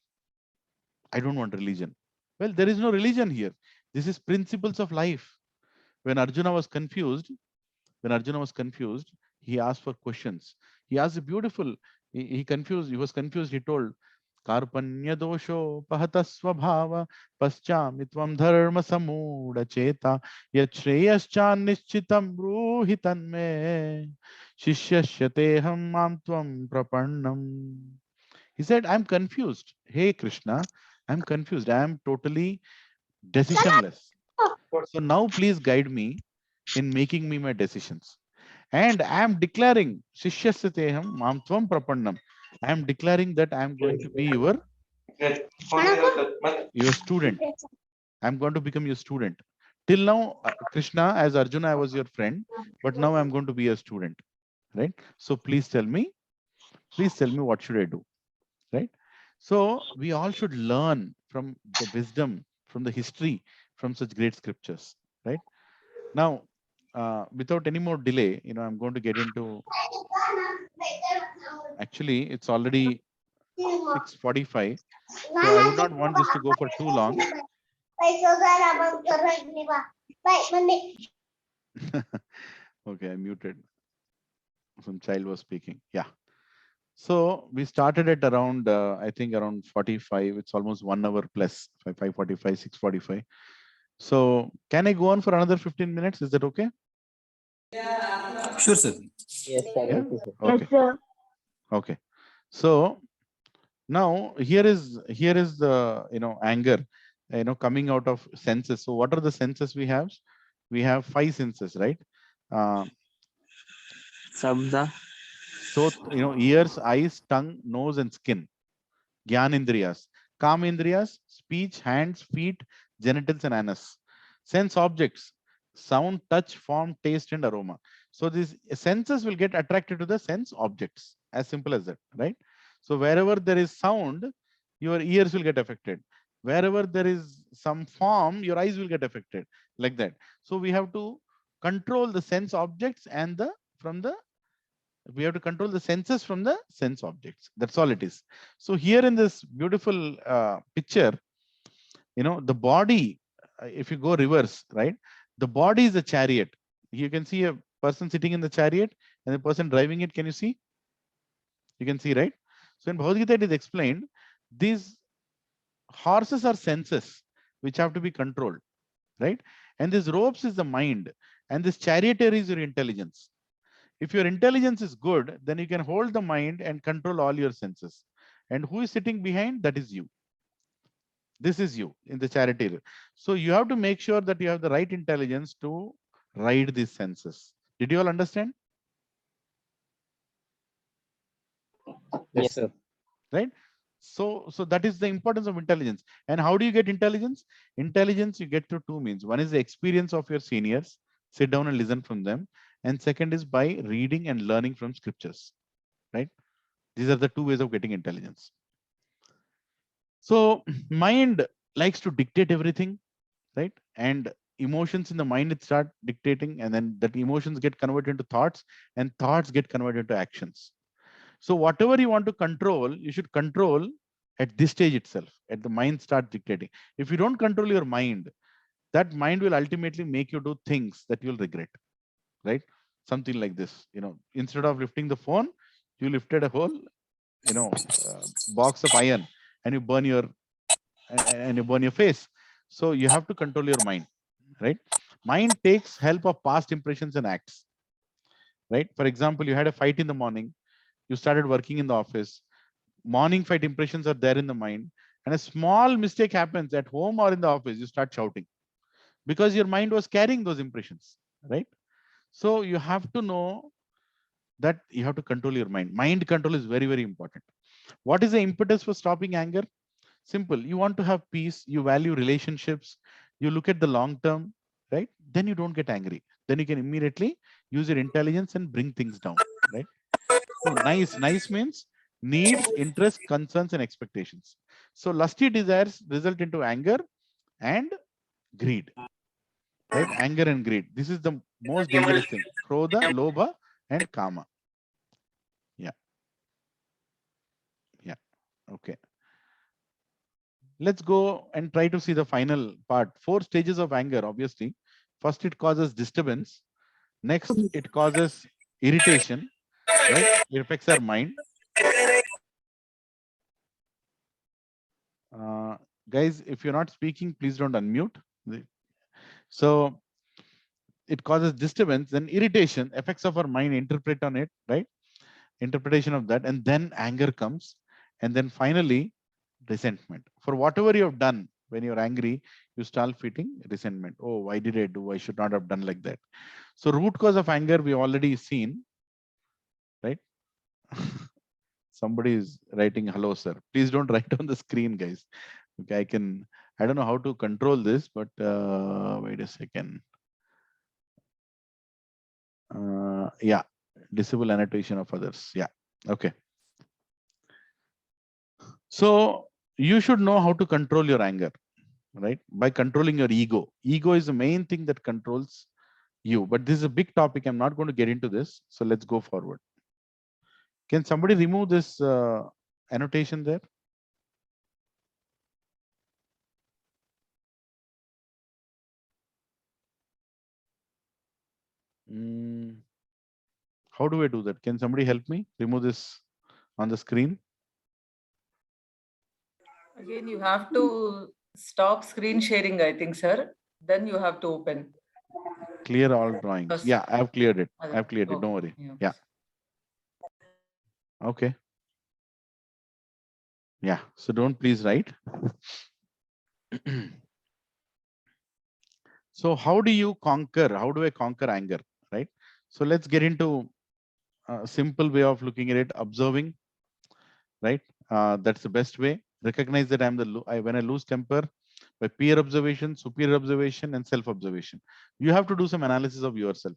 I don't want religion. Well, there is no religion here. This is principles of life. When Arjuna was confused, he asked for questions. He asked a beautiful, he was confused. He told, Karpanya dosho pahata svabhava paschyamitvam dharma samuda cheta yachreyascha nishchitam bruhitan me shishyashyateham mam tvam prapannam. He said, I'm confused. Hey Krishna, I'm confused. I am totally decisionless. So now please guide me in making me my decisions. And I am declaring, Shishyasateham mam tvam prapannam. I am declaring that I am going to be your student. I am going to become your student. Till now, Krishna, as Arjuna, I was your friend, but now I am going to be a student, right? So please tell me what should I do, right? So we all should learn from the wisdom, from the history, from such great scriptures, right? Now, without any more delay, I'm going to get into, actually, it's already 6:45. So I would not want this to go for too long. Okay, I muted. Some child was speaking. Yeah. So we started at around, I think around 45. It's almost 1 hour plus, 5:45, 6:45. So can I go on for another 15 minutes? Is that okay? Sure, sir. Yes, sir. Yeah? Okay, sir. Okay. Yes, sir. Okay. So now here is the anger coming out of senses. So what are the senses we have? We have 5 senses, right? Sabda. So, ears, eyes, tongue, nose, and skin. Gyanindriyas. Kamindriyas, speech, hands, feet, genitals, and anus. Sense objects, sound, touch, form, taste, and aroma. So these senses will get attracted to the sense objects. As simple as that, right? So wherever there is sound, your ears will get affected. Wherever there is some form, your eyes will get affected, like that. So we have to control the sense objects and we have to control the senses from the sense objects. That's all it is. So here in this beautiful picture, the body, if you go reverse, right? The body is a chariot. You can see a person sitting in the chariot and the person driving it. Can you see? You can see, right? So in Bhagavad Gita, it is explained, these horses are senses which have to be controlled, right? And this ropes is the mind, and this charioteer is your intelligence. If your intelligence is good, then you can hold the mind and control all your senses. And who is sitting behind? That is you. This is you in the charioteer. So you have to make sure that you have the right intelligence to ride these senses. Did you all understand? Yes, sir. Right? So that is the importance of intelligence. And how do you get intelligence? Intelligence you get through two means. One is the experience of your seniors. Sit down and listen from them. And second is by reading and learning from scriptures, right? These are the two ways of getting intelligence. So mind likes to dictate everything, right? And emotions in the mind, it start dictating, and then that emotions get converted into thoughts, and thoughts get converted into actions. So whatever you want to control, you should control at this stage itself, at the mind start dictating. If you don't control your mind, that mind will ultimately make you do things that you'll regret, right? Something like this, instead of lifting the phone, you lifted a whole, box of iron, and you burn your face. So you have to control your mind, right? Mind takes help of past impressions and acts, right? For example, you had a fight in the morning, you started working in the office, morning fight impressions are there in the mind, and a small mistake happens at home or in the office, you start shouting because your mind was carrying those impressions, right? So you have to know that you have to control your mind. Mind control is very, very important. What is the impetus for stopping anger? Simple. You want to have peace, you value relationships, you look at the long term, right? Then you don't get angry. Then you can immediately use your intelligence and bring things down, right? So nice means needs, interests, concerns, and expectations. So lusty desires result into anger and greed, right? Anger and greed. This is the most dangerous thing. Krodha, lobha, and kama. Yeah. Okay. Let's go and try to see the final part. 4 stages of anger, obviously. First, it causes disturbance. Next, it causes irritation, right? It affects our mind. Guys, if you're not speaking, please don't unmute. So it causes disturbance, then irritation, effects of our mind, interpret on it, right? Interpretation of that, and then anger comes. And then finally, resentment. For whatever you have done, when you're angry, you start feeling resentment. Oh, why did I do? I should not have done like that. So root cause of anger, we already seen, right? Somebody is writing, hello, sir. Please don't write on the screen, guys. Okay, I don't know how to control this, but wait a second. Yeah, disable annotation of others. Yeah, okay. So you should know how to control your anger, right? By controlling your ego. Ego is the main thing that controls you, but this is a big topic. I'm not going to get into this. So let's go forward. Can somebody remove this annotation there? How do I do that? Can somebody help me remove this on the screen? Again, you have to stop screen sharing, I think, sir. Then you have to open. Clear all drawings. First. Yeah, I've cleared it. Okay. I've cleared it. Don't worry. Yeah. Okay. Yeah. So don't please write. So how do you conquer? How do I conquer anger? Right. So let's get into simple way of looking at it, observing, right? That's the best way. Recognize that when I lose temper, by peer observation, superior observation, and self-observation. You have to do some analysis of yourself.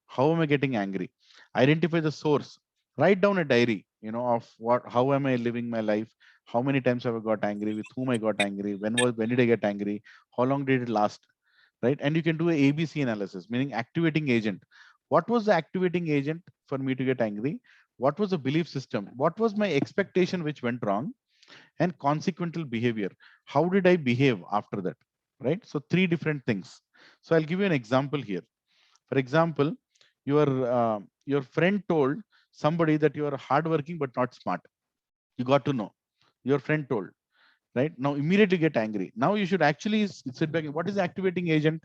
How am I getting angry? Identify the source. Write down a diary, of how am I living my life? How many times have I got angry? With whom I got angry? When did I get angry? How long did it last? Right? And you can do a ABC analysis, meaning activating agent. What was the activating agent for me to get angry? What was the belief system? What was my expectation which went wrong? And consequential behavior. How did I behave after that? Right? So 3 different things. So I'll give you an example here. For example, your friend told somebody that you are hardworking but not smart. You got to know. Your friend told. Right? Now immediately get angry. Now you should actually sit back. What is the activating agent?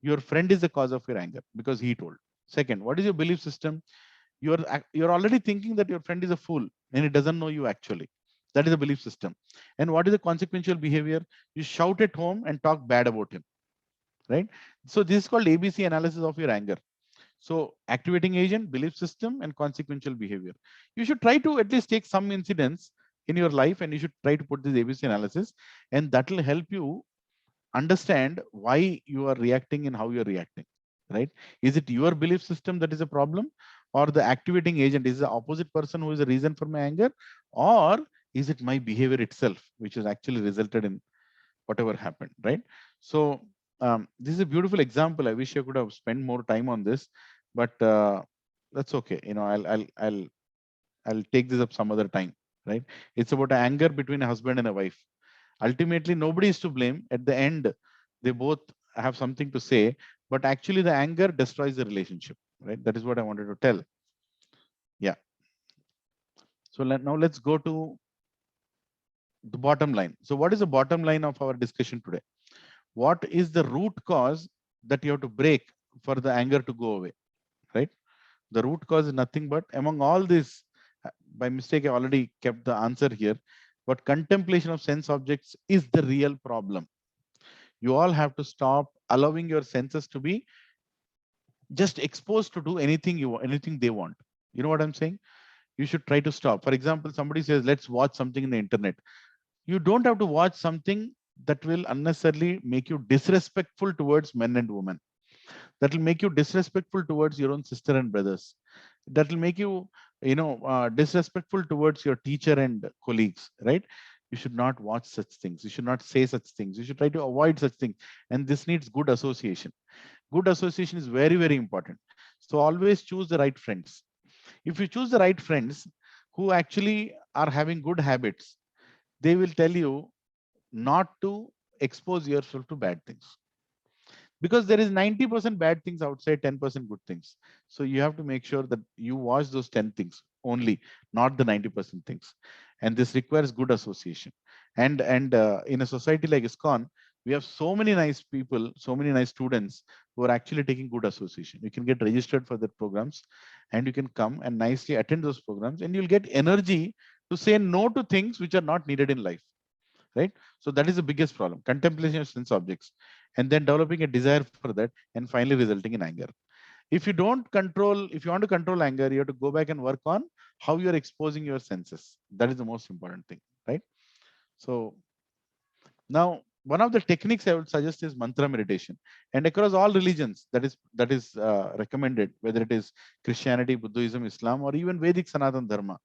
Your friend is the cause of your anger because he told. Second, what is your belief system? You're already thinking that your friend is a fool and he doesn't know you actually. That is a belief system. And what is the consequential behavior? You shout at home and talk bad about him, right? So this is called ABC analysis of your anger. So activating agent, belief system, and consequential behavior. You should try to at least take some incidents in your life and you should try to put this ABC analysis, and that will help you understand why you are reacting and how you're reacting, right? Is it your belief system that is a problem, or the activating agent is the opposite person who is the reason for my anger, or is it my behavior itself which has actually resulted in whatever happened, right? So this is a beautiful example. I wish I could have spent more time on this, but that's okay. I'll take this up some other time, right? It's about anger between a husband and a wife. Ultimately, nobody is to blame. At the end, they both have something to say, but actually the anger destroys the relationship, right? That is what I wanted to tell. Yeah. So now let's go to the bottom line. So what is the bottom line of our discussion today? What is the root cause that you have to break for the anger to go away, right? The root cause is nothing but, among all this, by mistake, I already kept the answer here, but contemplation of sense objects is the real problem. You all have to stop allowing your senses to be just exposed to do anything anything they want. You know what I'm saying? You should try to stop. For example, somebody says, let's watch something in the internet. You don't have to watch something that will unnecessarily make you disrespectful towards men and women. That will make you disrespectful towards your own sister and brothers. That will make you, disrespectful towards your teacher and colleagues, right? You should not watch such things. You should not say such things. You should try to avoid such things. And this needs good association. Good association is very, very important. So always choose the right friends. If you choose the right friends who actually are having good habits, they will tell you not to expose yourself to bad things. Because there is 90% bad things outside, 10% good things. So you have to make sure that you watch those 10 things only, not the 90% things. And this requires good association. And in a society like ISKCON, we have so many nice people, so many nice students who are actually taking good association. You can get registered for their programs and you can come and nicely attend those programs, and you'll get energy to say no to things which are not needed in life, right? So that is the biggest problem, contemplation of sense objects, and then developing a desire for that, and finally resulting in anger. If you want to control anger, you have to go back and work on how you're exposing your senses. That is the most important thing, right? So now, one of the techniques I would suggest is mantra meditation, and across all religions that is recommended, whether it is Christianity, Buddhism, Islam, or even Vedic Sanatan Dharma.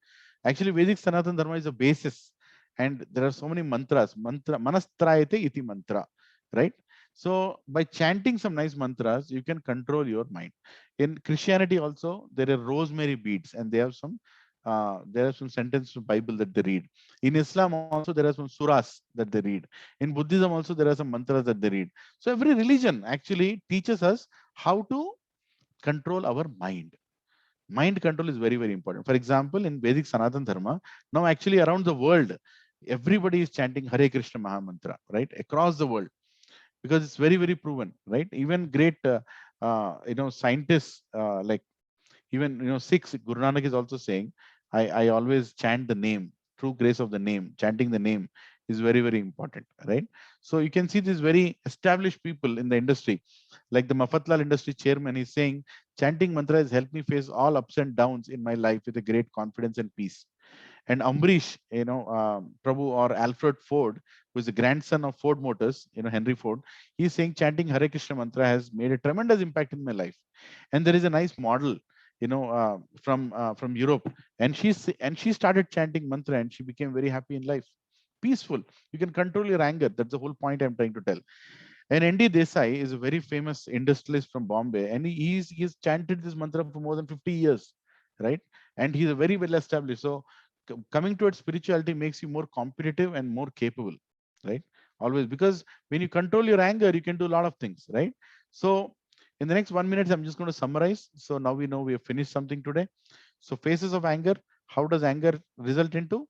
Actually, Vedic Sanatan Dharma is a basis, and there are so many mantras. Manastrayate iti mantra, right? So by chanting some nice mantras, you can control your mind. In Christianity also, there are rosemary beads, and they have some there are some sentences from Bible that they read. In Islam also, there are some surahs that they read. In Buddhism also, there are some mantras that they read. So every religion actually teaches us how to control our mind. Mind control is very, very important. For example, in Vedic Sanatan Dharma, now actually around the world, everybody is chanting Hare Krishna Maha Mantra, right? Across the world, because it's very, very proven, right? Even great, scientists like even Sikhs, Guru Nanak is also saying, I always chant the name true grace of the name, chanting the name is very, very important, right? So you can see these very established people in the industry, like the Mafatlal industry chairman is saying, chanting mantra has helped me face all ups and downs in my life with a great confidence and peace. And Ambrish, Prabhu or Alfred Ford, who is the grandson of Ford Motors, Henry Ford, he's saying chanting Hare Krishna mantra has made a tremendous impact in my life. And there is a nice model, from Europe, and she started chanting mantra and she became very happy in life, peaceful. You can control your anger. That's the whole point I'm trying to tell. And N.D. Desai is a very famous industrialist from Bombay, and he's chanted this mantra for more than 50 years, right? And he's a very well established. So coming towards spirituality makes you more competitive and more capable, right? Always, because when you control your anger, you can do a lot of things, right? So in the next 1 minute, I'm just going to summarize. So now we know we have finished something today. So phases of anger. How does anger result into?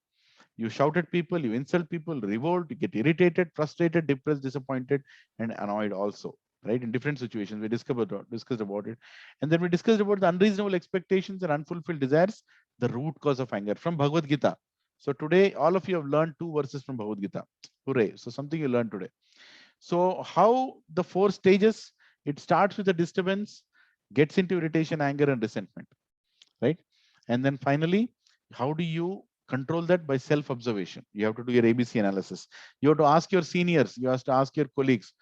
You shout at people, you insult people, revolt, you get irritated, frustrated, depressed, disappointed, and annoyed also, right? In different situations, we discussed about it. And then we discussed about the unreasonable expectations and unfulfilled desires, the root cause of anger from Bhagavad Gita. So today, all of you have learned 2 verses from Bhagavad Gita. Hooray. So something you learned today. So how the 4 stages, it starts with a disturbance, gets into irritation, anger, and resentment, right? And then finally, how do you control that? By self-observation. You have to do your ABC analysis. You have to ask your seniors, you have to ask your colleagues,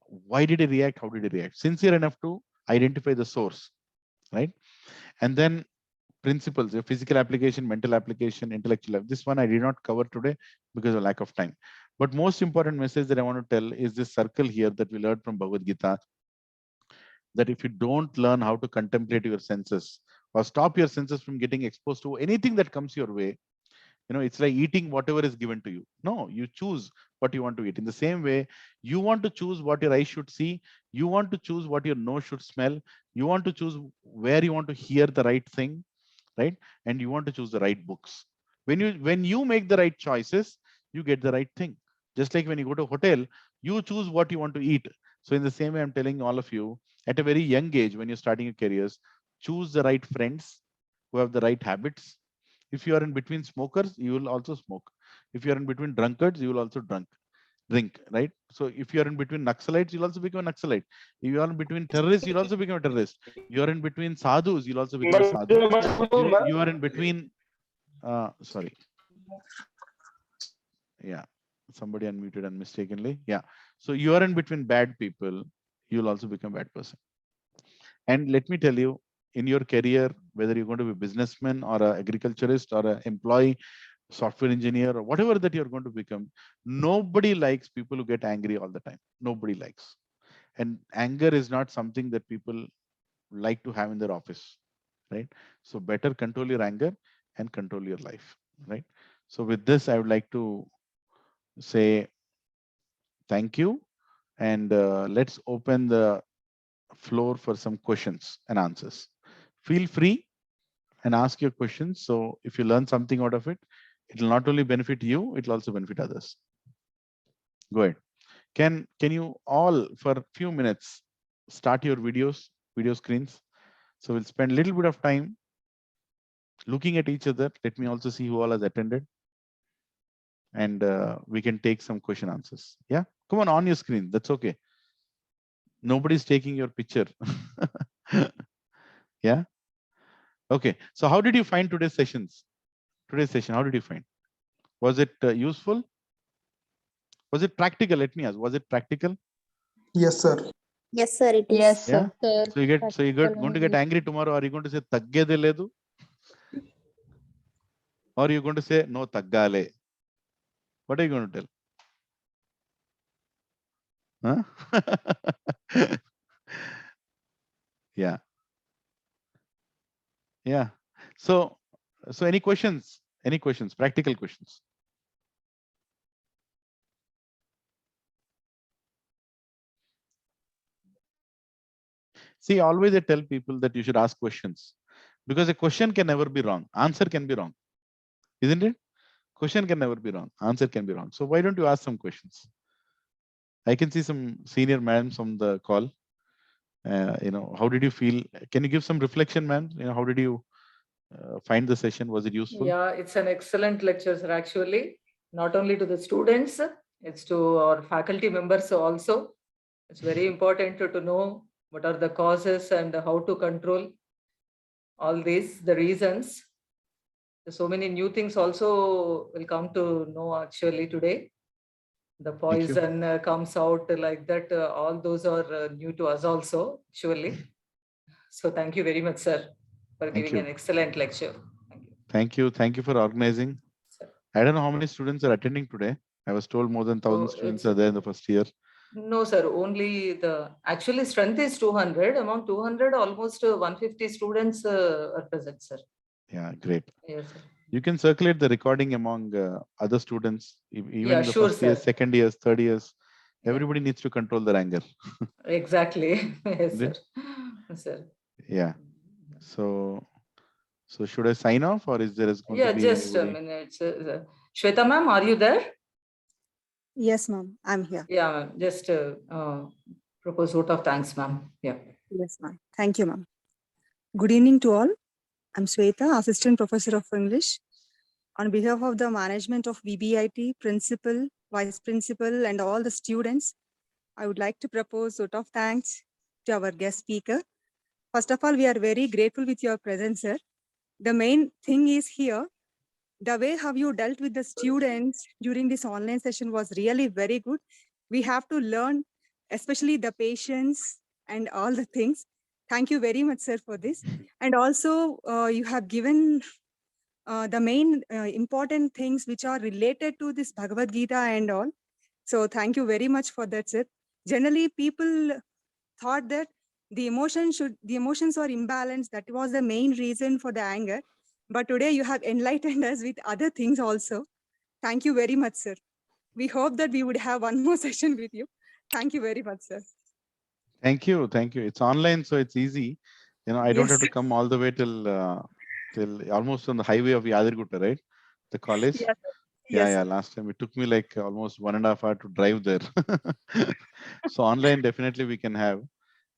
why did he react? How did he react? Sincere enough to identify the source, right? And then principles, your physical application, mental application, intellectual. This one I did not cover today because of lack of time. But most important message that I want to tell is this circle here that we learned from Bhagavad Gita, that if you don't learn how to contemplate your senses or stop your senses from getting exposed to anything that comes your way, it's like eating whatever is given to you. No, you choose what you want to eat. In the same way, you want to choose what your eyes should see. You want to choose what your nose should smell. You want to choose where you want to hear the right thing, right? And you want to choose the right books. When you make the right choices, you get the right thing. Just like when you go to a hotel, you choose what you want to eat. So in the same way, I'm telling all of you, at a very young age, when you're starting your careers, choose the right friends who have the right habits. If you are in between smokers, you will also smoke. If you are in between drunkards, you will also drink, right? So if you are in between Naxalites, you'll also become a Naxalite. If you are in between terrorists, you'll also become a terrorist. You are in between sadhus, you'll also become a sadhu. You are in between, sorry. Yeah, somebody unmuted mistakenly. Yeah. So you are in between bad people, you'll also become a bad person. And let me tell you, in your career, whether you're going to be a businessman or an agriculturist or an employee, software engineer, or whatever that you're going to become, nobody likes people who get angry all the time. Nobody likes. And anger is not something that people like to have in their office, right? So better control your anger and control your life, right? So with this, I would like to say thank you, and let's open the floor for some questions and answers. Feel free and ask your questions. So if you learn something out of it, it will not only benefit you, it will also benefit others. Go ahead. Can you all, for a few minutes, start your video screens? So we'll spend a little bit of time looking at each other. Let me also see who all has attended. And we can take some question answers. Yeah, come on your screen. That's okay. Nobody's taking your picture. Yeah. Okay. So how did you find today's sessions? Today's session, how did you find? Was it useful? Was it practical? Let me ask. Was it practical? Yes, sir. Yes, sir, it is. Yes, Yeah. sir. So you going to get angry tomorrow, or are you going to say taggede ledu? Or are you going to say no taggale? What are you going to tell? Huh? Yeah. Yeah. So any questions? Any questions? Practical questions? See, always I tell people that you should ask questions, because a question can never be wrong. Answer can be wrong, isn't it? Question can never be wrong. Answer can be wrong. So why don't you ask some questions? I can see some senior madams on the call. How did you feel? Can you give some reflection, ma'am? How did you find the session? Was it useful? Yeah, it's an excellent lecture, sir, actually. Not only to the students, it's to our faculty members also. It's very important to know what are the causes and how to control all these, the reasons. So many new things also will come to know actually today. The Thank you. poison comes out like that. All those are new to us also, surely. So thank you very much, sir, for Thank giving you. an excellent lecture. Thank you. Thank you. Thank you for organizing. Sir. I don't know how many students are attending today. I was told more than 1,000 Oh, students it's- are there in the first year. No, sir, only the actually strength is 200. Among 200, almost 150 students are present, sir. Yeah, great. Yes, sir. You can circulate the recording among other students, even Yeah, in the sure, first year, sir. second years, third years. Yeah. Everybody needs to control their anger. Exactly. Yes, sir. Yeah. Sir. Yeah. So should I sign off, or is there going Yeah, to be just a anybody? minute. Shweta ma'am, are you there? Yes, ma'am. I'm here. Yeah, ma'am. Just propose vote of thanks, ma'am. Yeah. Yes, ma'am. Thank you, ma'am. Good evening to all. I'm Sweta, Assistant Professor of English. On behalf of the management of VBIT, Principal, Vice Principal, and all the students, I would like to propose vote of thanks to our guest speaker. First of all, we are very grateful with your presence, sir. The main thing is here, the way how you dealt with the students during this online session was really very good. We have to learn, especially the patience and all the things. Thank you very much, sir, for this. And also, you have given the main important things which are related to this Bhagavad Gita and all. So thank you very much for that, sir. Generally, people thought that the emotions are imbalanced. That was the main reason for the anger. But today you have enlightened us with other things also. Thank you very much, sir. We hope that we would have one more session with you. Thank you very much, sir. Thank you. Thank you. It's online, so it's easy. I don't have to Yes. come all the way till almost on the highway of Yadirgutta, right? The college. Yes, Yeah, yes. yeah. Last time it took me like almost 1.5 hours to drive there. So online, definitely we can have.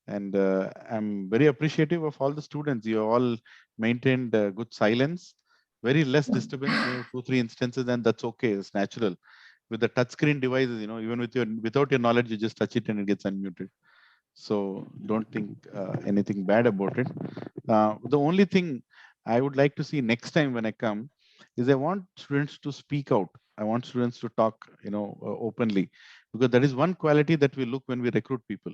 And I'm very appreciative of all the students. You all maintained good silence, very less disturbance, maybe 2-3 instances, and that's okay. It's natural. With the touchscreen devices, even without your knowledge, you just touch it and it gets unmuted. So don't think anything bad about it. The only thing I would like to see next time when I come is I want students to speak out. I want students to talk, openly, because that is one quality that we look when we recruit people.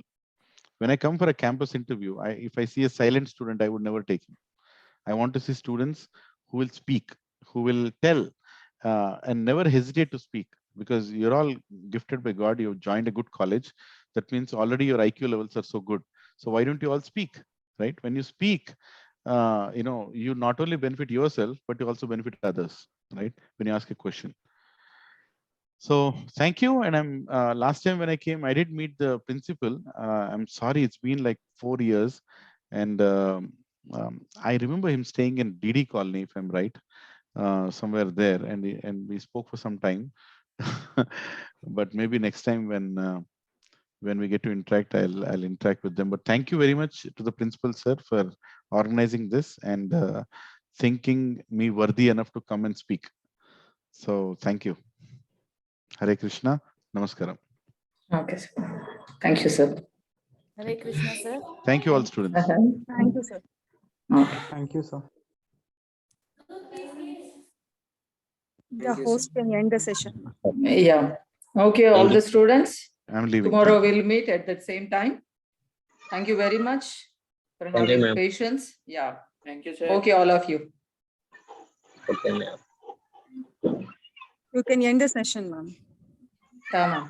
When I come for a campus interview, if I see a silent student, I would never take him. I want to see students who will speak, who will tell, and never hesitate to speak, because you're all gifted by God. You've joined a good college. That means already your IQ levels are so good. So why don't you all speak, right? When you speak, you not only benefit yourself, but you also benefit others, right? When you ask a question. So thank you. And I'm last time when I came, I did meet the principal. I'm sorry, it's been like 4 years. And I remember him staying in DD Colony, if I'm right, somewhere there. And we spoke for some time. But maybe next time when we get to interact, I'll interact with them. But thank you very much to the principal, sir, for organizing this and thinking me worthy enough to come and speak. So thank you. Hare Krishna. Namaskaram. Okay, sir. Thank you, sir. Hare Krishna, sir. Thank you all students. Thank you, sir. Okay. Thank you, sir. The host can end the session. Yeah. Okay, all the students. I'm leaving. Tomorrow Thank you. we'll meet at the same time. Thank you very much for Thank you, having ma'am. patience. Yeah. Thank you, sir. Okay, all of you. Okay, ma'am. You can end the session, ma'am. Come on.